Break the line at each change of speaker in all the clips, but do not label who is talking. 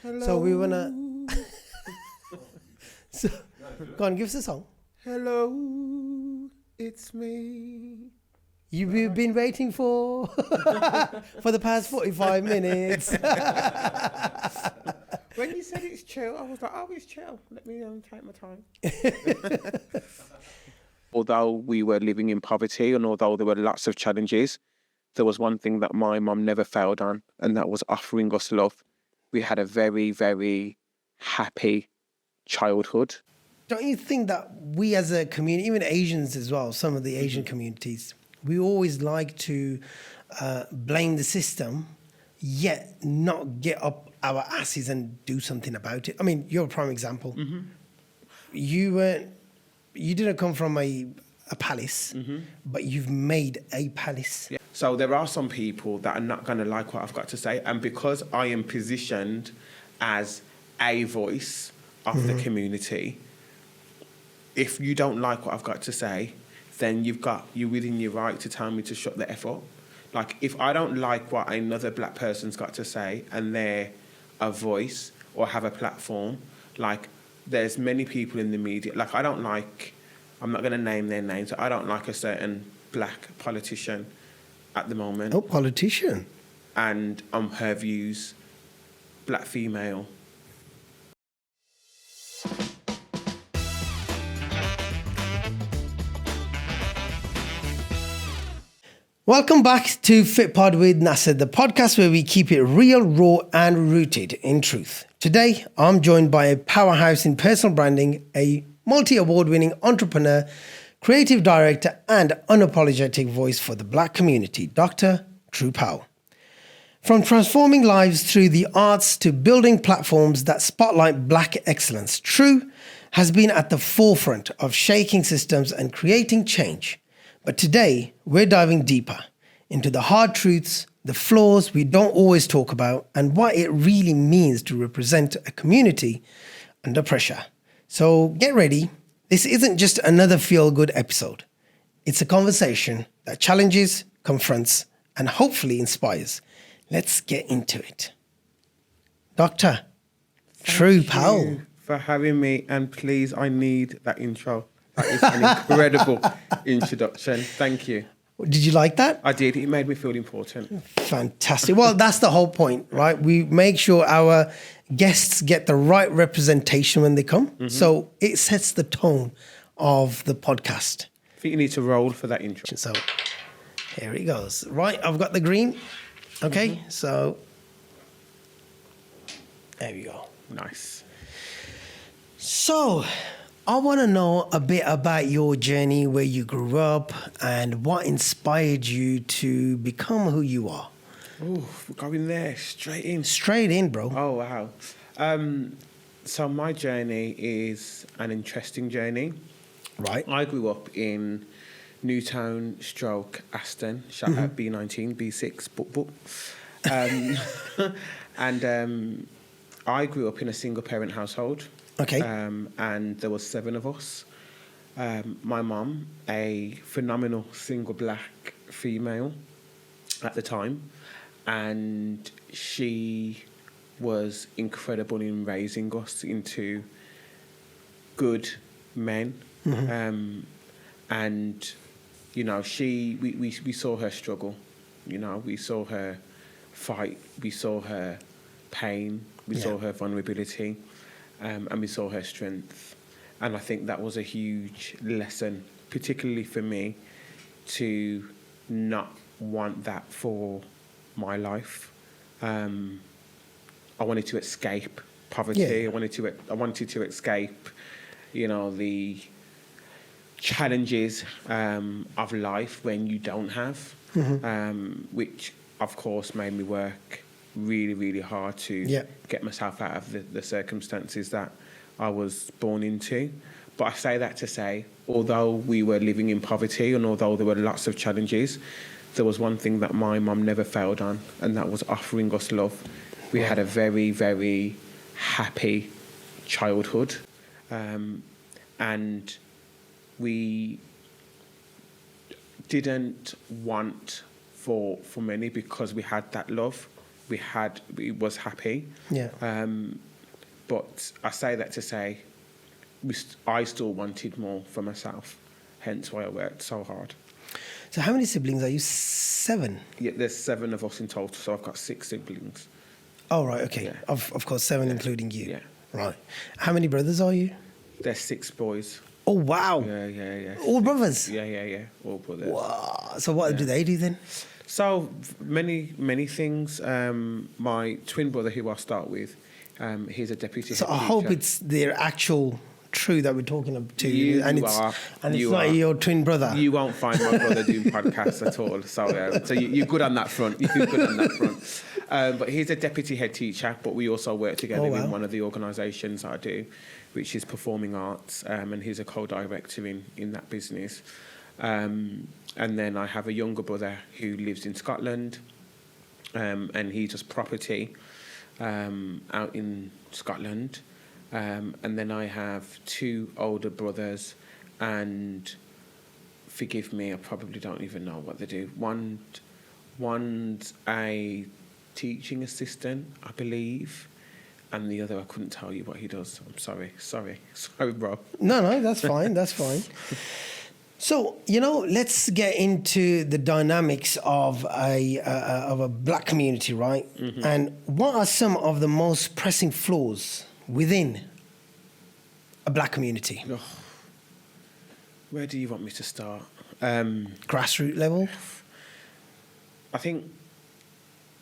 Hello.
So we wanna. So, go on, give us a song.
Hello, it's me.
You've been waiting for for the past 45 minutes.
When you said it's chill, I was like, oh, it's chill. Let me take my time. Although we were living in poverty and although there were lots of challenges, there was one thing that my mum never failed on, and that was offering us love. We had a very, very happy childhood.
Don't you think that we as a community, even Asians as well, some of the Asian communities, we always like to blame the system, yet not get up our asses and do something about it? I mean, you're a prime example. You didn't come from a palace, but you've made a palace.
Yeah. So there are some people that are not going to like what I've got to say. And because I am positioned as a voice of the community, if you don't like what I've got to say, then you're within your right to tell me to shut the F up. Like, if I don't like what another black person's got to say and they're a voice or have a platform, like, there's many people in the media, like, I'm not going to name their names, I don't like a certain black politician at the moment.
Oh, politician.
And her views, black female.
Welcome back to Fitpod with Nasser, the podcast where we keep it real, raw, and rooted in truth. Today, I'm joined by a powerhouse in personal branding, a multi-award winning entrepreneur, creative director, and unapologetic voice for the black community, Dr. Tru Powell. From transforming lives through the arts to building platforms that spotlight black excellence, Tru has been at the forefront of shaking systems and creating change. But today, we're diving deeper into the hard truths, the flaws we don't always talk about, and what it really means to represent a community under pressure. So get ready. This isn't just another feel-good episode. It's a conversation that challenges, confronts, and hopefully inspires. Let's get into it. Dr. Tru Powell.
Thank you for having me, and please, I need that intro. That is an incredible introduction. Thank you.
Did you like that?
I did. It made me feel important.
Fantastic. Well, that's the whole point, right? We make sure our guests get the right representation when they come. So it sets the tone of the podcast.
I think you need to roll for that intro.
So here it goes. Right, I've got the green. Okay, so there we go.
Nice.
So I want to know a bit about your journey, where you grew up, and what inspired you to become who you are.
Oh, we're going there, straight in.
Straight in, bro.
Oh, wow. So my journey is an interesting journey.
Right.
I grew up in Newtown stroke Aston, shout out B19, B6, book. And I grew up in a single parent household.
Okay.
And there was 7 of us. My mum, a phenomenal single black female at the time, and she was incredible in raising us into good men. And, you know, we saw her struggle. You know, we saw her fight. We saw her pain. We saw her vulnerability. And we saw her strength. And I think that was a huge lesson, particularly for me, to not want that for my life. I wanted to escape poverty.
Yeah.
I wanted to escape, you know, the challenges of life when you don't have, which of course made me work really, really hard to get myself out of the circumstances that I was born into. But I say that to say, although we were living in poverty and although there were lots of challenges, there was one thing that my mum never failed on, and that was offering us love. We had a very, very happy childhood, and we didn't want for many because we had that love. we was happy.
Yeah.
But I say that to say I still wanted more for myself, hence why I worked so hard.
So how many siblings are you? 7?
Yeah, there's 7 of us in total, so I've got 6 siblings.
Oh, right, okay.
Yeah.
Of course, 7 including you.
Yeah.
Right. How many brothers are you?
There's 6 boys.
Oh, wow.
Yeah.
All brothers?
Yeah. All brothers.
Wow. So what do they do then?
So many things. My twin brother, who I'll start with, he's a deputy.
So
head
I hope
teacher.
it's their actual Tru that we're talking to,
You
and it's
are.
and it's
You
not
are.
your twin brother.
You won't find my brother doing podcasts at all. So you're good on that front. You're good on that front. But he's a deputy head teacher, but we also work together in one of the organisations I do, which is Performing Arts, and he's a co-director in that business. And then I have a younger brother who lives in Scotland, and he does property out in Scotland. And then I have 2 older brothers, and forgive me, I probably don't even know what they do. One's a teaching assistant, I believe, and the other I couldn't tell you what he does. I'm sorry, bro.
No, that's fine. That's fine. So, let's get into the dynamics of a black community, right? Mm-hmm. And what are some of the most pressing flaws within a black community?
Oh, where do you want me to start?
Grassroots level?
I think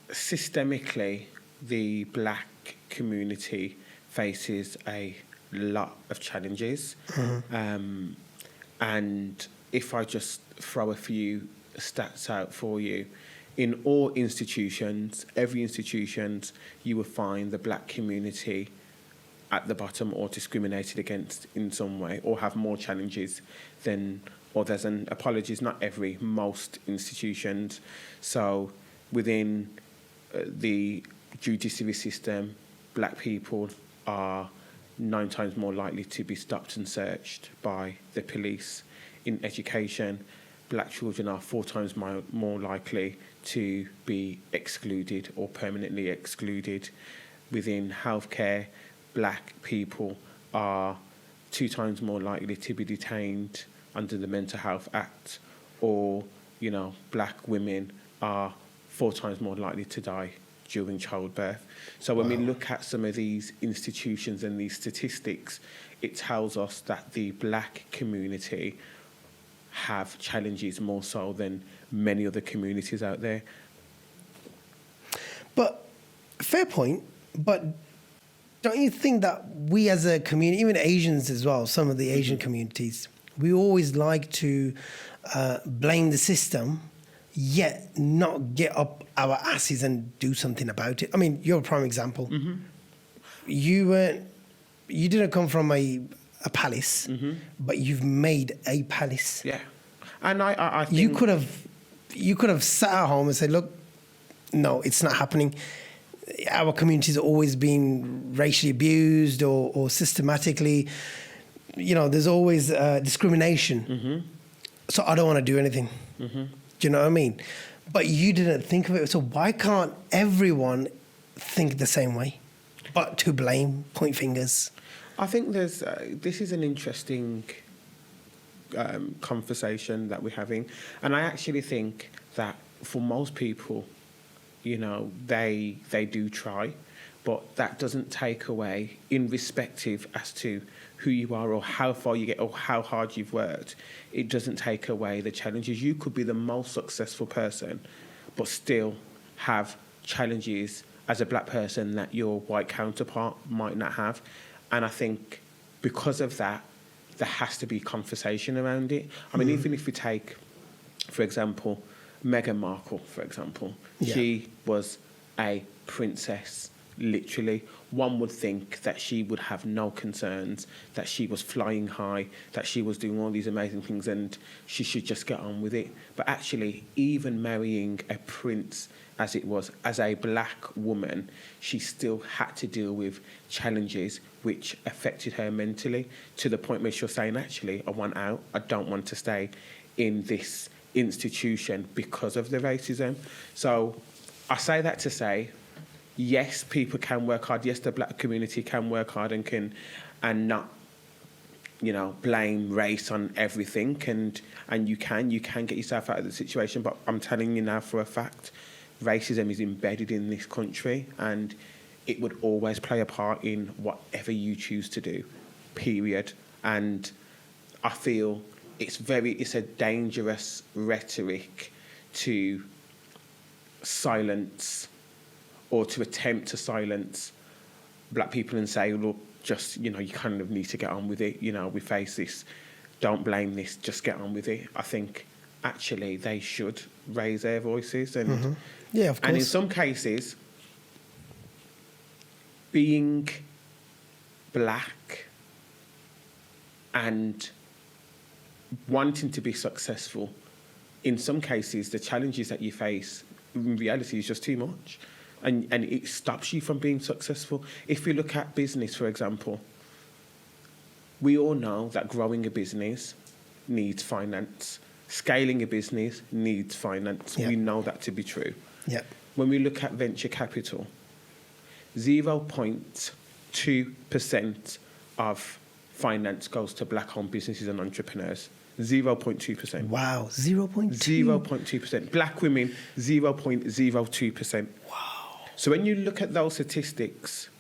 systemically, the black community faces a lot of challenges. Mm-hmm. And if I just throw a few stats out for you, in all institutions, every institution, you will find the black community at the bottom or discriminated against in some way or have more challenges than others. And apologies, not every, most institutions. So within the judiciary system, black people are 9 times more likely to be stopped and searched by the police. In education, black children are 4 times more likely to be excluded or permanently excluded. Within healthcare, black people are 2 times more likely to be detained under the Mental Health Act, or, black women are 4 times more likely to die during childbirth. So when we look at some of these institutions and these statistics, it tells us that the black community have challenges more so than many other communities out there.
But fair point, but don't you think that we as a community, even Asians as well, some of the Asian communities, we always like to blame the system, yet not get up our asses and do something about it? I mean, you're a prime example. Mm-hmm. You didn't come from a palace, mm-hmm. but you've made a palace.
Yeah, and I think
you could have sat at home and said, "Look, no, it's not happening. Our community's always been racially abused or systematically. There's always discrimination. Mm-hmm. So I don't want to do anything." Mm-hmm. Do you know what I mean? But you didn't think of it. So why can't everyone think the same way? But to blame, point fingers.
I think this is an interesting conversation that we're having. And I actually think that for most people, they do try, but that doesn't take away, irrespective as to who you are or how far you get or how hard you've worked, it doesn't take away the challenges. You could be the most successful person, but still have challenges as a black person that your white counterpart might not have. And I think because of that, there has to be conversation around it. I mean, even if we take, for example, Meghan Markle, for example, she was a princess, literally. One would think that she would have no concerns, that she was flying high, that she was doing all these amazing things and she should just get on with it. But actually, even marrying a prince as it was, as a black woman, she still had to deal with challenges which affected her mentally, to the point where she was saying, actually, I want out. I don't want to stay in this institution because of the racism. So I say that to say yes, people can work hard. Yes, the black community can work hard and not, blame race on everything. And you can get yourself out of the situation. But I'm telling you now for a fact, racism is embedded in this country, and it would always play a part in whatever you choose to do, period. And I feel it's a dangerous rhetoric to silence or to attempt to silence black people and say, look, just, you kind of need to get on with it. We face this. Don't blame this. Just get on with it. I think actually they should raise their voices. And
yeah, of course.
And in some cases, being black and wanting to be successful, in some cases, the challenges that you face in reality is just too much. And it stops you from being successful. If you look at business, for example, we all know that growing a business needs finance. Scaling a business needs finance.
Yeah.
We know that to be true.
Yeah.
When we look at venture capital, 0.2% of finance goes to black-owned businesses and entrepreneurs. 0.2%.
Wow, 0.2?
0.2%. Black women, 0.02%.
Wow.
So when you look at those statistics,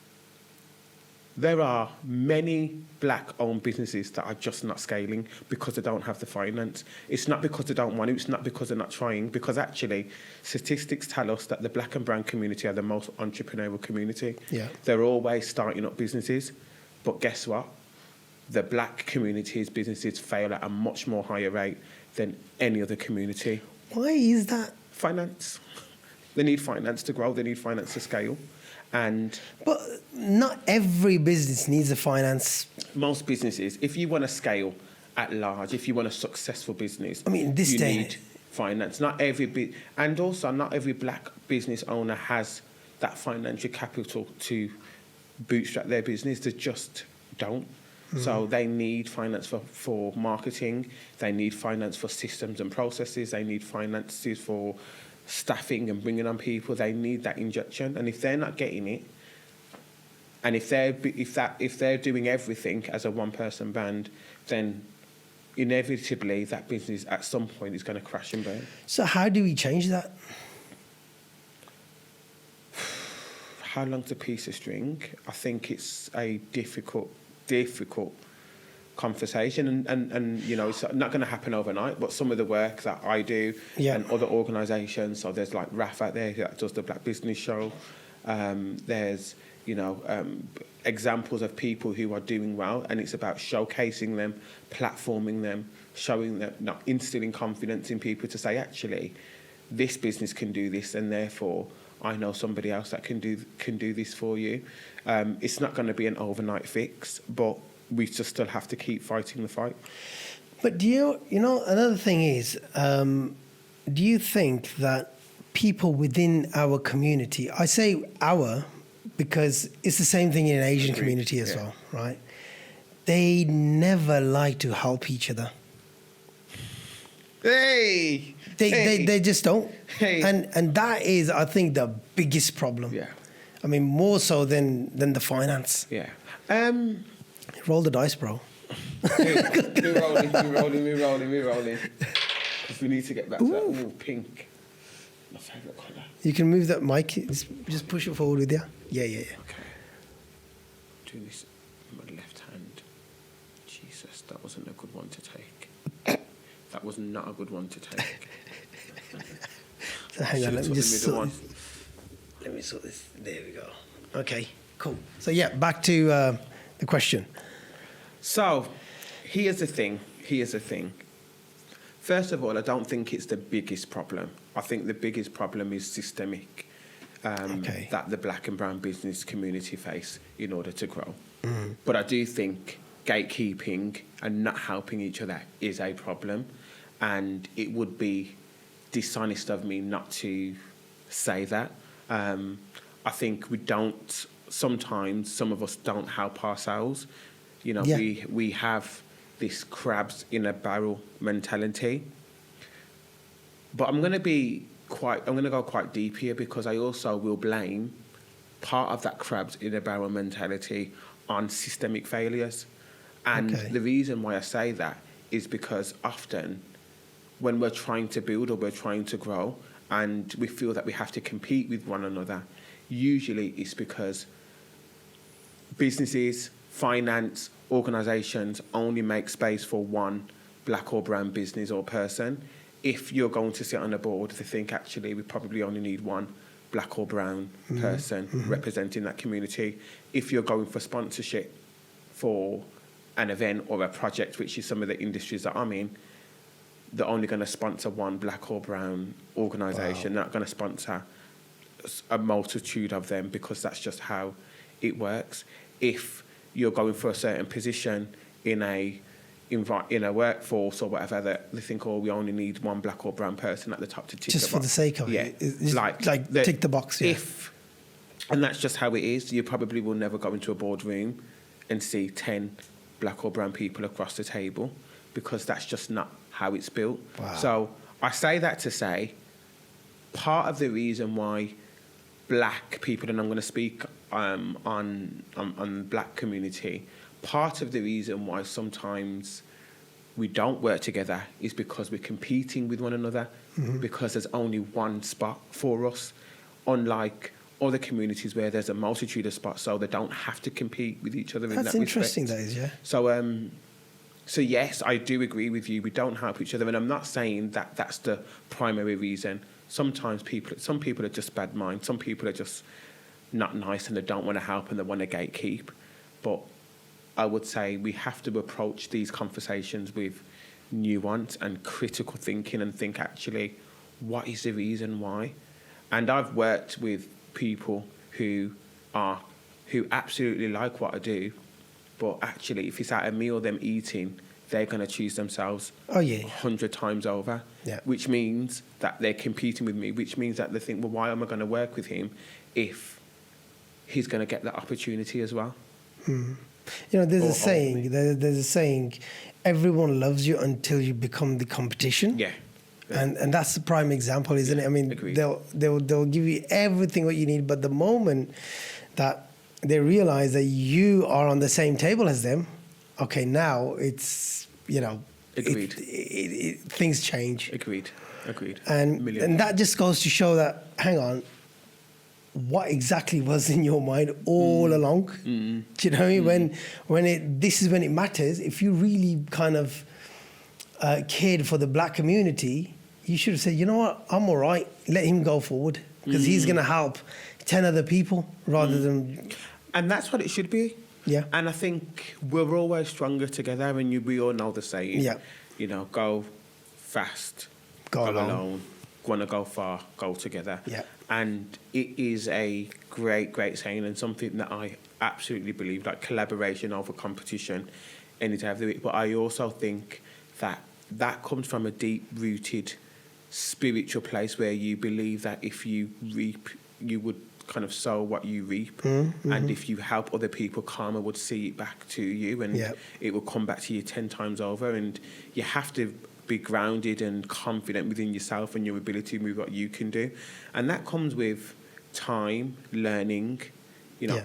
there are many black-owned businesses that are just not scaling because they don't have the finance. It's not because they don't want to, it's not because they're not trying, because actually statistics tell us that the black and brown community are the most entrepreneurial community.
Yeah.
They're always starting up businesses, but guess what? The black community's businesses fail at a much more higher rate than any other community.
Why is that?
Finance. They need finance to grow. They need finance to scale.
But not every business needs a finance.
Most businesses, if you want to scale at large, if you want a successful business,
I mean, this
you
day
need finance. And also not every black business owner has that financial capital to bootstrap their business. They just don't. So they need finance for marketing. They need finance for systems and processes. They need finances for staffing and bringing on people. They need that injection. And if they're not getting it, and if they're doing everything as a one-person band, then inevitably that business at some point is going to crash and burn.
So how do we change that?
How long's a piece of string? I think it's a difficult conversation, and it's not going to happen overnight, but some of the work that I do and other organisations, so there's like RAF out there that does the Black Business Show, there's examples of people who are doing well, and it's about showcasing them, platforming them, showing them, not instilling confidence in people to say, actually, this business can do this, and therefore I know somebody else that can do this for you. It's not going to be an overnight fix, but we just still have to keep fighting the fight.
But do you know, another thing is, do you think that people within our community, I say our because it's the same thing in an Asian community as well, right? They never like to help each other.
Hey!
They just don't.
Hey.
And that is, I think, the biggest problem.
Yeah.
I mean, more so than the finance.
Yeah.
Roll the dice, bro.
We're rolling. Because we need to get back to that. Ooh, pink. My favourite colour.
You can move that mic. Just push it forward with you. Yeah.
Okay. Doing this with my left hand. Jesus, that wasn't a good one to take. That was not a good one to take.
So hang on, let me sort this. There we go. Okay, cool. So yeah, back to the question.
So, here's the thing. First of all, I don't think it's the biggest problem. I think the biggest problem is systemic that the black and brown business community face in order to grow. Mm. But I do think gatekeeping and not helping each other is a problem, and it would be dishonest of me not to say that. I think sometimes some of us don't help ourselves. We have this crabs in a barrel mentality. But I'm going to go quite deep here, because I also will blame part of that crabs in a barrel mentality on systemic failures. And the reason why I say that is because often when we're trying to build or we're trying to grow and we feel that we have to compete with one another, usually it's because businesses, finance, organisations only make space for one black or brown business or person. If you're going to sit on a board, they think actually we probably only need one black or brown person representing that community. If you're going for sponsorship for an event or a project, which is some of the industries that I'm in, they're only going to sponsor one black or brown organisation. They're not going to sponsor a multitude of them because that's just how it works. If you're going for a certain position in a workforce or whatever, that they think, we only need one black or brown person at the top to tick
just
the box.
for the sake of it. Like tick the box. Yeah.
And that's just how it is. You probably will never go into a boardroom and see 10 black or brown people across the table because that's just not how it's built. Wow. So I say that to say part of the reason why black people, and I'm going to speak on black community, part of the reason why sometimes we don't work together is because we're competing with one another because there's only one spot for us, unlike other communities where there's a multitude of spots, so they don't have to compete with each other.
That's
in that
interesting,
respect.
that is, yeah.
So yes, I do agree with you. We don't help each other, and I'm not saying that that's the primary reason. Sometimes some people are just bad minds. Some people are just not nice and they don't want to help and they want to gatekeep. But I would say we have to approach these conversations with nuance and critical thinking and think, actually, what is the reason why? And I've worked with people who absolutely like what I do, but actually, if it's at a meal them eating, they're going to choose themselves 100 times over, which means that they're competing with me, which means that they think, well, why am I going to work with him if he's going to get that opportunity as well?
There's a saying, everyone loves you until you become the competition.
Yeah.
And that's the prime example, isn't it? I mean,
agreed.
they'll give you everything what you need, but the moment that they realize that you are on the same table as them, okay, now it's,
agreed.
Things change.
Agreed.
And that just goes to show that, hang on, what exactly was in your mind all along? Do you know what I mean? This is when it matters. If you really kind of cared for the black community, you should have said, you know what, I'm all right, let him go forward because he's going to help 10 other people rather than...
And that's what it should be.
Yeah.
And I think we're always stronger together, and we all know the saying, go fast, go alone, want to go far, go together.
Yeah.
And it is a great, great saying and something that I absolutely believe, like collaboration over competition any day of the week. But I also think that comes from a deep-rooted spiritual place where you believe that if you reap, you would kind of sow what you reap. And if you help other people, karma would see it back to you and it will come back to you 10 times over. And you have to be grounded and confident within yourself and your ability with what you can do. And that comes with time, learning,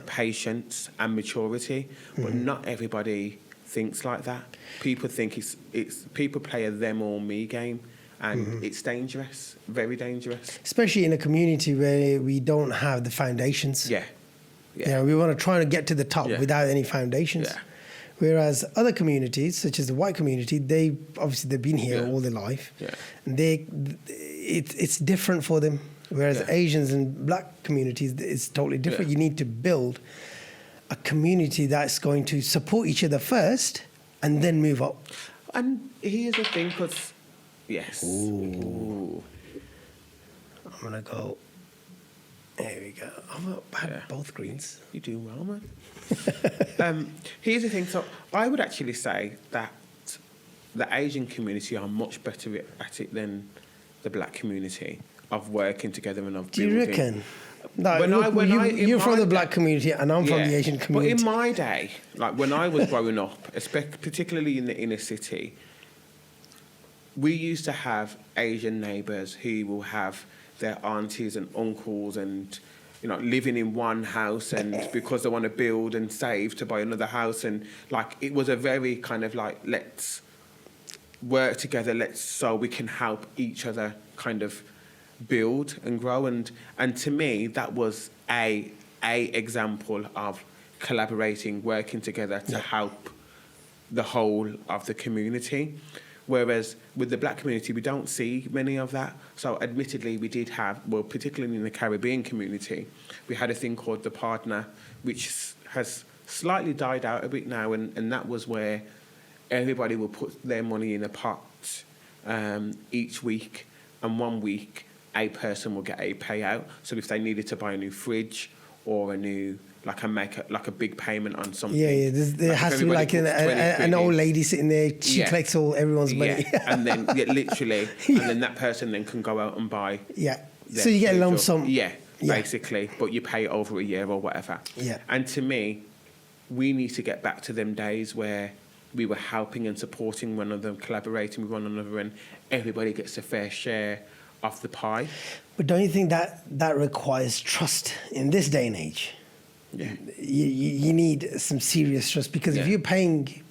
patience and maturity. But not everybody thinks like that. People think it's people play a them or me game. And it's dangerous, very dangerous.
Especially in a community where we don't have the foundations.
Yeah.
We want to try to get to the top without any foundations.
Yeah.
Whereas other communities, such as the white community, they've been here all their life.
Yeah.
And it's different for them. Whereas Asians and black communities, it's totally different. You need to build a community that's going to support each other first and then move up.
And here's the thing, because... Yes.
Ooh. I'm going to go... There we go. I've had both greens.
You're doing well, man. Here's the thing. So I would actually say that the Asian community are much better at it than the black community of working together and of building.
Do you reckon? No, you're from the black community and I'm from the Asian community.
But in my day, like when I was growing up, particularly in the inner city, we used to have Asian neighbours who will have their aunties and uncles and living in one house, and because they want to build and save to buy another house, and like it was a very kind of like, let's work together, so we can help each other kind of build and grow, and to me that was a example of collaborating, working together to help the whole of the community. Whereas with the black community, we don't see many of that. So admittedly, we did have, well, particularly in the Caribbean community, we had a thing called the partner, which has slightly died out a bit now, and that was where everybody will put their money in a pot each week, and 1 week a person will get a payout. So if they needed to buy a new fridge or a new, like a big payment on something.
Yeah. There has to be like an old lady sitting there. She collects everyone's money.
And then literally, and then that person then can go out and buy.
Yeah. So you get a lump sum.
Yeah, basically, but you pay it over a year or whatever.
Yeah.
And to me, we need to get back to them days where we were helping and supporting one another, collaborating with one another, and everybody gets a fair share of the pie. But
don't you think that requires trust in this day and age?
Yeah.
You need some serious trust, because if you're paying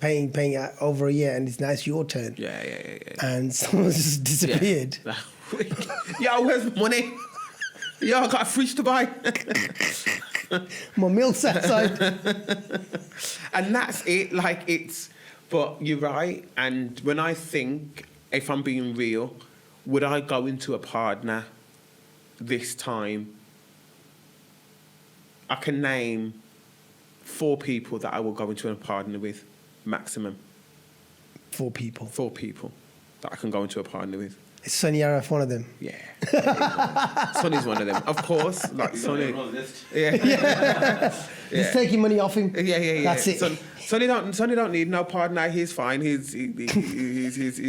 over a year and it's now it's your turn.
Yeah.
And someone's just disappeared.
Yeah. Yo, where's my money? Yo, I got a fridge to buy.
My milk's outside.
And that's it. But you're right. And when I think, if I'm being real, would I go into a partner this time? I can name 4 people that I will go into a partner with, maximum.
4 people?
4 people that I can go into a partner with.
Is Sonny Araf one of them?
Yeah. Sonny's one of them. Of course. Like Sonny.
He's taking money off him.
Yeah.
That's it.
Sonny don't need no partner. He's fine. His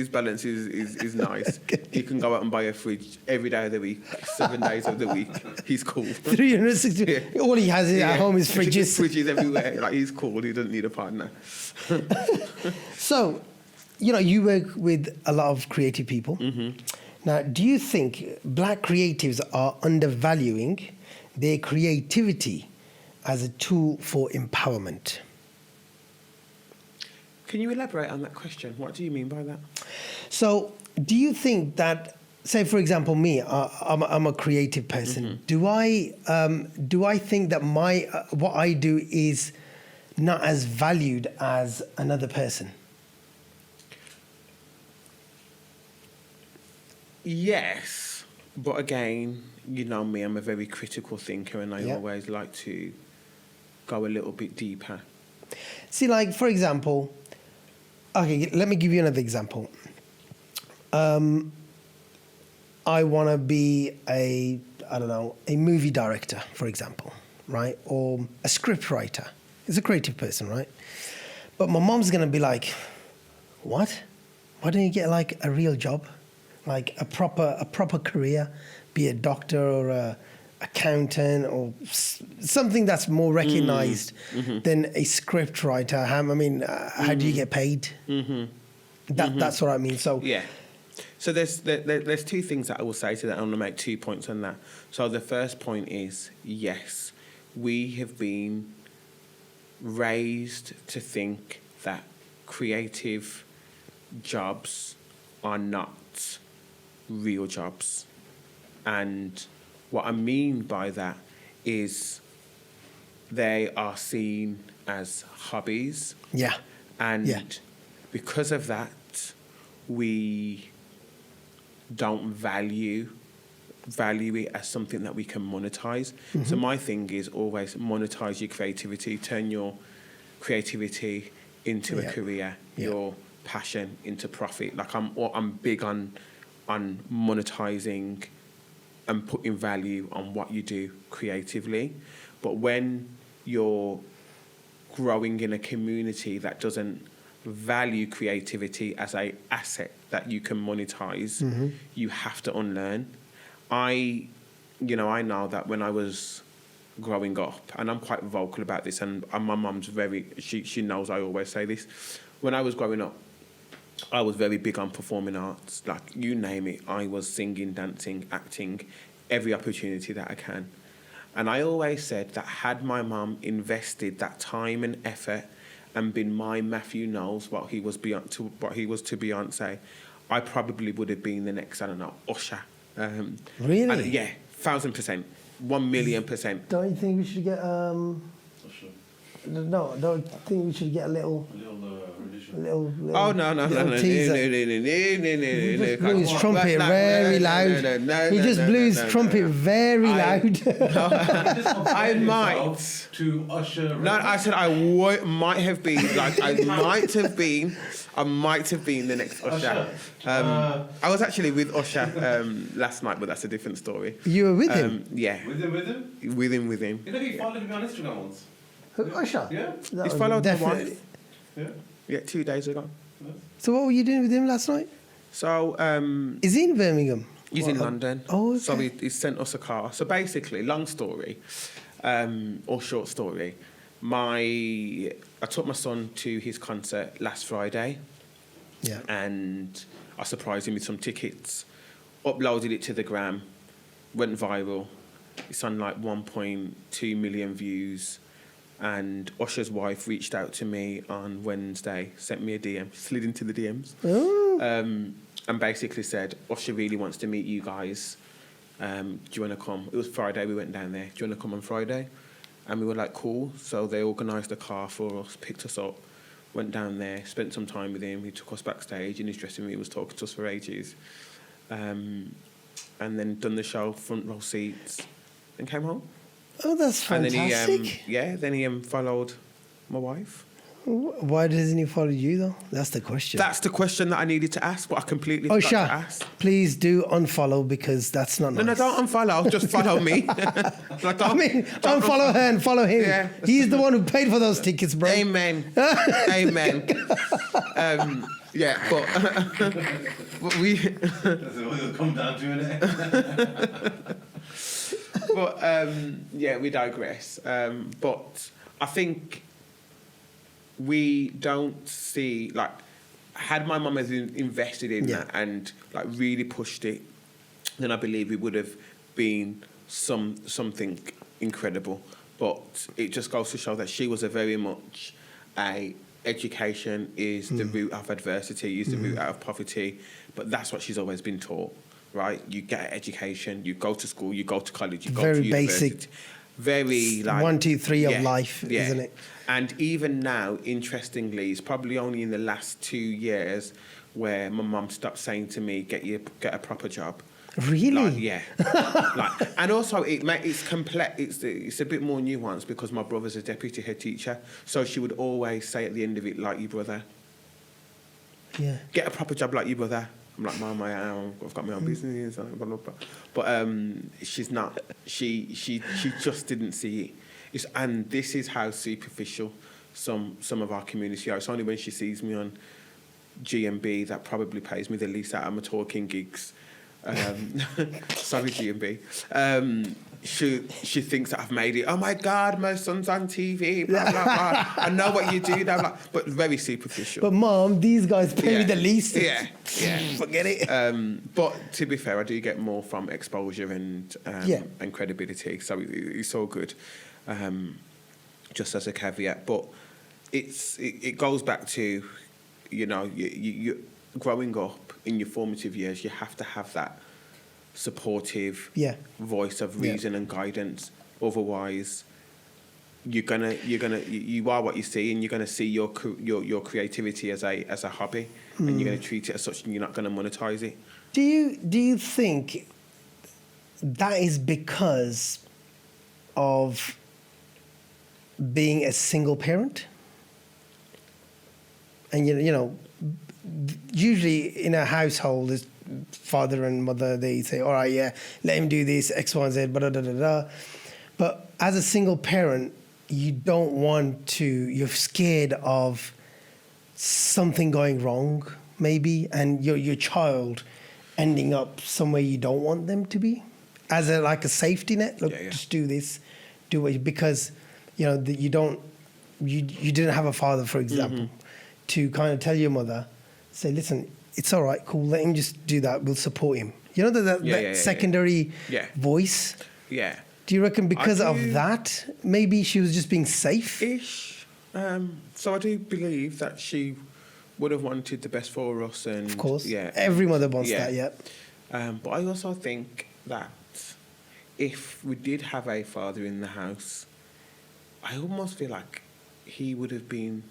balance is nice. He can go out and buy a fridge every day of the week, 7 days of the week. He's cool.
360. Yeah. All he has at home is fridges.
Fridges everywhere. Like, he's cool. He doesn't need a partner.
So, you work with a lot of creative people.
Mm-hmm.
Now, do you think black creatives are undervaluing their creativity as a tool for empowerment?
Can you elaborate on that question? What do you mean by that?
So, do you think that, say, for example, me, I'm a creative person. Mm-hmm. Do I think that what I do is not as valued as another person?
Yes, but again, you know me, I'm a very critical thinker, and I always like to go a little bit deeper.
See, like, for example, okay, let me give you another example. I want to be a movie director, for example, right? Or a script writer. It's a creative person, right? But my mom's going to be like, what? Why don't you get like a real job? Like a proper career, be a doctor or a accountant or something that's more recognized than a script writer. How do you get paid? That's what I mean. So
So there's 2 things that I will say to that. I want to make 2 points on that. So the first point is, yes, we have been raised to think that creative jobs are not real jobs. And what I mean by that is they are seen as hobbies.
Yeah.
And because of that, we don't value it as something that we can monetize. So my thing is always monetize your creativity, turn your creativity into a career, your passion into profit. Like I'm big on monetizing and putting value on what you do creatively. But when you're growing in a community that doesn't value creativity as an asset that you can monetize, you have to unlearn. I know that when I was growing up, and I'm quite vocal about this, and my mum's she knows I always say this. When I was growing up, I was very big on performing arts. Like, you name it, I was singing, dancing, acting, every opportunity that I can. And I always said that had my mum invested that time and effort and been my Matthew Knowles, what he was to Beyonce, I probably would have been the next, I don't know, Usher.
Really?
And yeah, 1,000%, 1,000,000%.
Don't you think we should get No, I don't think we should get a little
Oh no!
teaser. He just blew his trumpet very loud. He just blew his trumpet very loud.
I might.
To Usher.
No, I said might have been. Like I might have been the next Usher. I was actually with Usher last night, but that's a different story.
You were with him?
Yeah.
With him?
With him.
You know he followed me on Instagram once.
Who, Usher?
Yeah.
He's followed my wife.
Yeah.
Yeah, 2 days ago.
So what were you doing with him last night?
So
is he in Birmingham?
he's in London.
Oh, okay.
So he sent us a car. So basically, long story, or short story, I took my son to his concert last Friday.
Yeah.
And I surprised him with some tickets, uploaded it to the gram, went viral. It's on like 1.2 million views. And Usher's wife reached out to me on Wednesday, sent me a DM, slid into the DMs, and basically said, Usher really wants to meet you guys. Do you want to come? It was Friday, we went down there. Do you want to come on Friday? And we were like, cool. So they organised a car for us, picked us up, went down there, spent some time with him. He took us backstage in his dressing room. He was talking to us for ages. And then done the show, front row seats, and came home.
Oh, that's fantastic.
And then he followed my wife.
Why doesn't he follow you, though? That's the question.
That's the question that I needed to ask, but I completely forgot to ask.
Please do unfollow, because that's not nice.
No, don't unfollow. Just follow me.
Unfollow her and follow him.
Yeah.
He's the one who paid for those tickets, bro.
Amen. Amen. Yeah, but we...
That's what it'll come down to, innit?
But, we digress. But I think we don't see, like, had my mum invested in that and, like, really pushed it, then I believe it would have been something incredible. But it just goes to show that she was a very much education is the root of adversity, is the root out of poverty. But that's what she's always been taught. Right, you get an education, you go to school, you go to college, you go to university.
Basic.
Very like
1, 2, 3 of life, isn't it?
And even now, interestingly, it's probably only in the last 2 years where my mum stopped saying to me, "Get a proper job."
Really?
Like, yeah. And also, it's complex. It's a bit more nuanced because my brother's a deputy head teacher, so she would always say at the end of it, "Like your brother."
Yeah.
Get a proper job like your brother. I'm like, Mum, I've got my own business, blah, blah, blah. But she's not. She just didn't see it. And this is how superficial some of our community are. It's only when she sees me on GMB that probably pays me the least out of my talking gigs. Sorry, GMB. She thinks that I've made it. Oh my God, my son's on TV. Blah, blah, blah. I know what you do. Blah, blah. But very superficial.
But Mom, these guys pay me the least.
Yeah.
Forget it.
But to be fair, I do get more from exposure and credibility. So it's all good. Just as a caveat, but it goes back to, you growing up in your formative years, you have to have that supportive voice of reason and guidance. Otherwise, you are what you see, and you're gonna see your creativity as a hobby, and you're gonna treat it as such, and you're not gonna monetize it.
Do you think that is because of being a single parent? And usually in a household, there's father and mother, they say, all right, let him do this, X, Y, Z, blah, blah, blah, blah. But as a single parent, you don't want to, you're scared of something going wrong, maybe, and your child ending up somewhere you don't want them to be. As a safety net, look, just do this, do it, because, you didn't have a father, for example, to kind of tell your mother, say, listen, it's all right, cool, let him just do that, we'll support him. That secondary voice?
Yeah.
Do you reckon because
I
of
do.
that, maybe she was just being safe?
Ish. So I do believe that she would have wanted the best for us, and
Of course.
yeah,
Every mother wants that, yeah.
But I also think that if we did have a father in the house, I almost feel like he would have been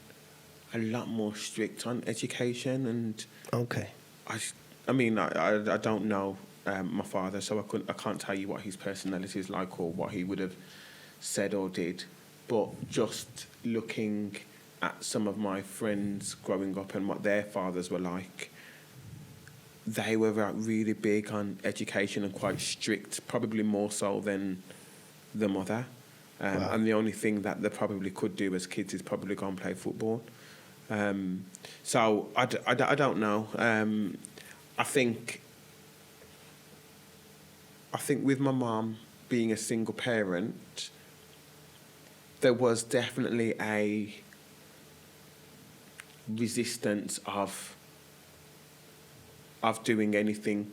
a lot more strict on education. And
Okay.
I mean, I don't know my father, so I can't tell you what his personality is like or what he would have said or did. But just looking at some of my friends growing up and what their fathers were like, they were really big on education and quite strict, probably more so than the mother.
Wow.
And the only thing that they probably could do as kids is probably go and play football. So I don't know. I think with my mum being a single parent, there was definitely a resistance of doing anything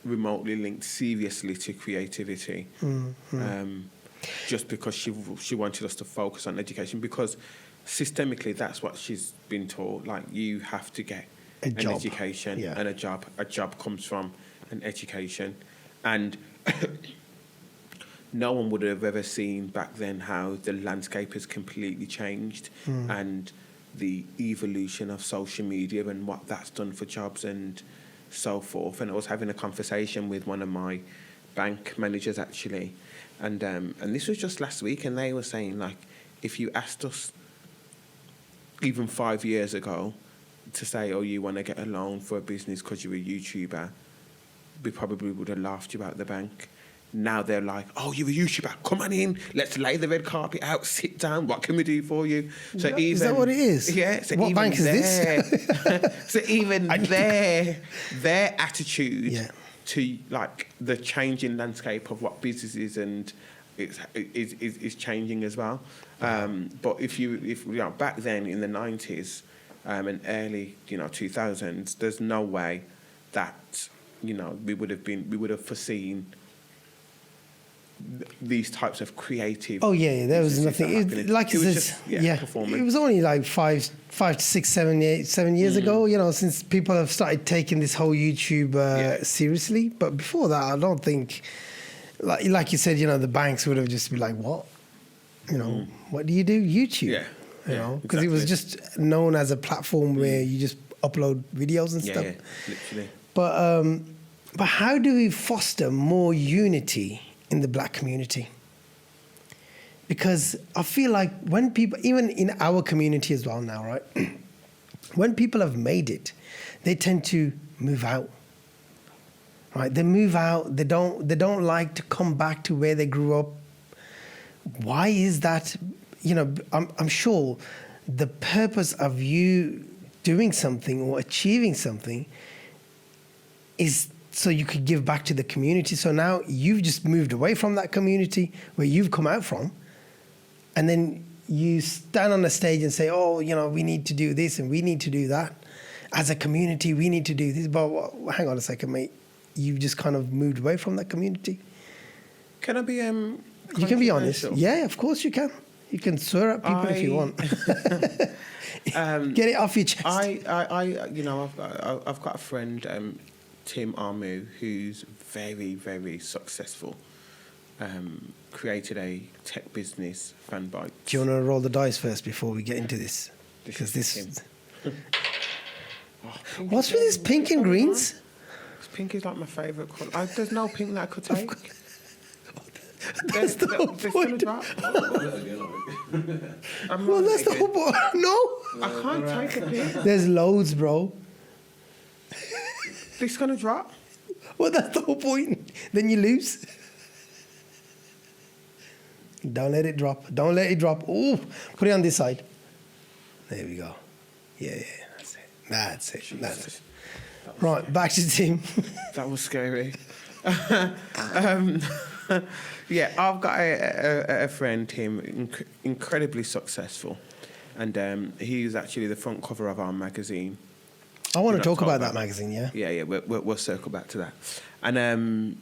remotely linked seriously to creativity. Just because she wanted us to focus on education, because systemically that's what she's been taught. Like, you have to get an
job.
education and a job. A job comes from an education. And no one would have ever seen back then how the landscape has completely changed and the evolution of social media and what that's done for jobs and so forth. And I was having a conversation with one of my bank managers actually, and this was just last week, and they were saying, like, if you asked us even 5 years ago to say, oh, you want to get a loan for a business because you're a YouTuber, we probably would have laughed you out the bank. Now they're like, oh, you're a YouTuber, come on in, let's lay the red carpet out, sit down, what can we do for you? So
Is that what it is?
Yeah. So
what
even
bank is this?
So even their attitude to, like, the changing landscape of what business is, and is changing as well. But if you know, back then in the 90s and early 2000s, there's no way that we would have foreseen these types of creative.
Oh yeah, there was nothing. Like it says,
performance.
It was only like 5 to 6, 7 years ago. Since people have started taking this whole YouTube seriously. But before that, I don't think, like you said, the banks would have just been like, what? What do you do? YouTube. Yeah. Because it was just known as a platform where you just upload videos and stuff.
Yeah, literally.
But how do we foster more unity in the black community? Because I feel like when people, even in our community as well now, right? When people have made it, they tend to move out. Right? They move out. They don't like to come back to where they grew up. Why is that? I'm sure the purpose of you doing something or achieving something is so you could give back to the community. So now you've just moved away from that community where you've come out from, and then you stand on a stage and say, oh, we need to do this and we need to do that. As a community, we need to do this. But hang on a second, mate. You've just kind of moved away from that community.
Can I be
You can be honest. Yeah, of course you can. You can swear at people if you want. Get it off your chest.
I've got a friend, Tim Armu, who's very, very successful. Created a tech business, Fanbytes.
Do you want to roll the dice first before we get into this? Because this. What's with this pink and greens?
Pink is like my favourite colour. There's no pink that I could take.
That's the whole point.
Well,
that's the whole point. No,
I can't take a pink.
There's loads, bro.
This gonna drop.
Well, that's the whole point. Then you lose. Don't let it drop. Don't let it drop. Oh, put it on this side. There we go. Yeah. That's it. Right, back to Tim.
That was scary. Yeah, I've got a friend, Tim, incredibly successful, and he's actually the front cover of our magazine.
I want to talk about that magazine, yeah?
Yeah, we'll circle back to that. And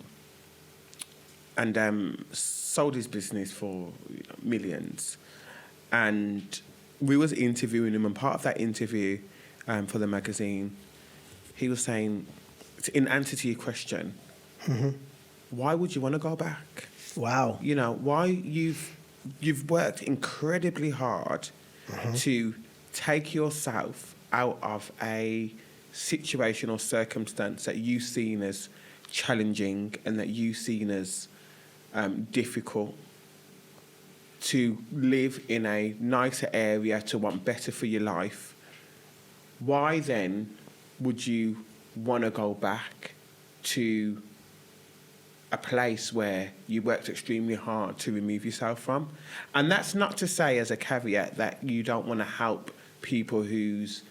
and sold his business for millions. And we was interviewing him, and part of that interview for the magazine, he was saying, in answer to your question, why would you want to go back?
Wow.
You know, why you've worked incredibly hard to take yourself out of a situation or circumstance that you've seen as challenging and that you've seen as difficult, to live in a nicer area, to want better for your life. Why then would you want to go back to a place where you worked extremely hard to remove yourself from? And that's not to say, as a caveat, that you don't want to help people who's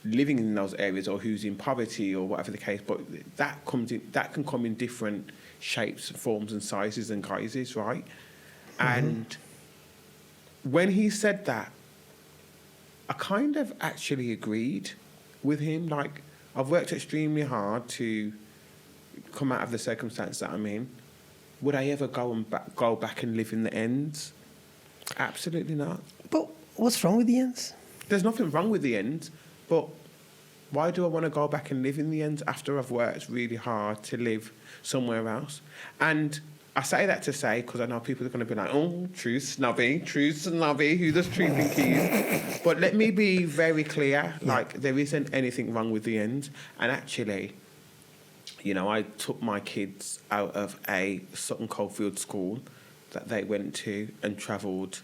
living in those areas or who's in poverty or whatever the case, but that can come in different shapes, forms and sizes and guises, right? And when he said that, I kind of actually agreed with him. Like, I've worked extremely hard to come out of the circumstance that I'm in. Would I ever go back and live in the ends? Absolutely not.
But what's wrong with the ends?
There's nothing wrong with the ends, but why do I want to go back and live in the ends after I've worked really hard to live somewhere else? And I say that to say, because I know people are going to be like, oh, true snobby, who does True think he is? But let me be very clear, like, there isn't anything wrong with the ends. And actually, you know, I took my kids out of a Sutton Coldfield school that they went to and travelled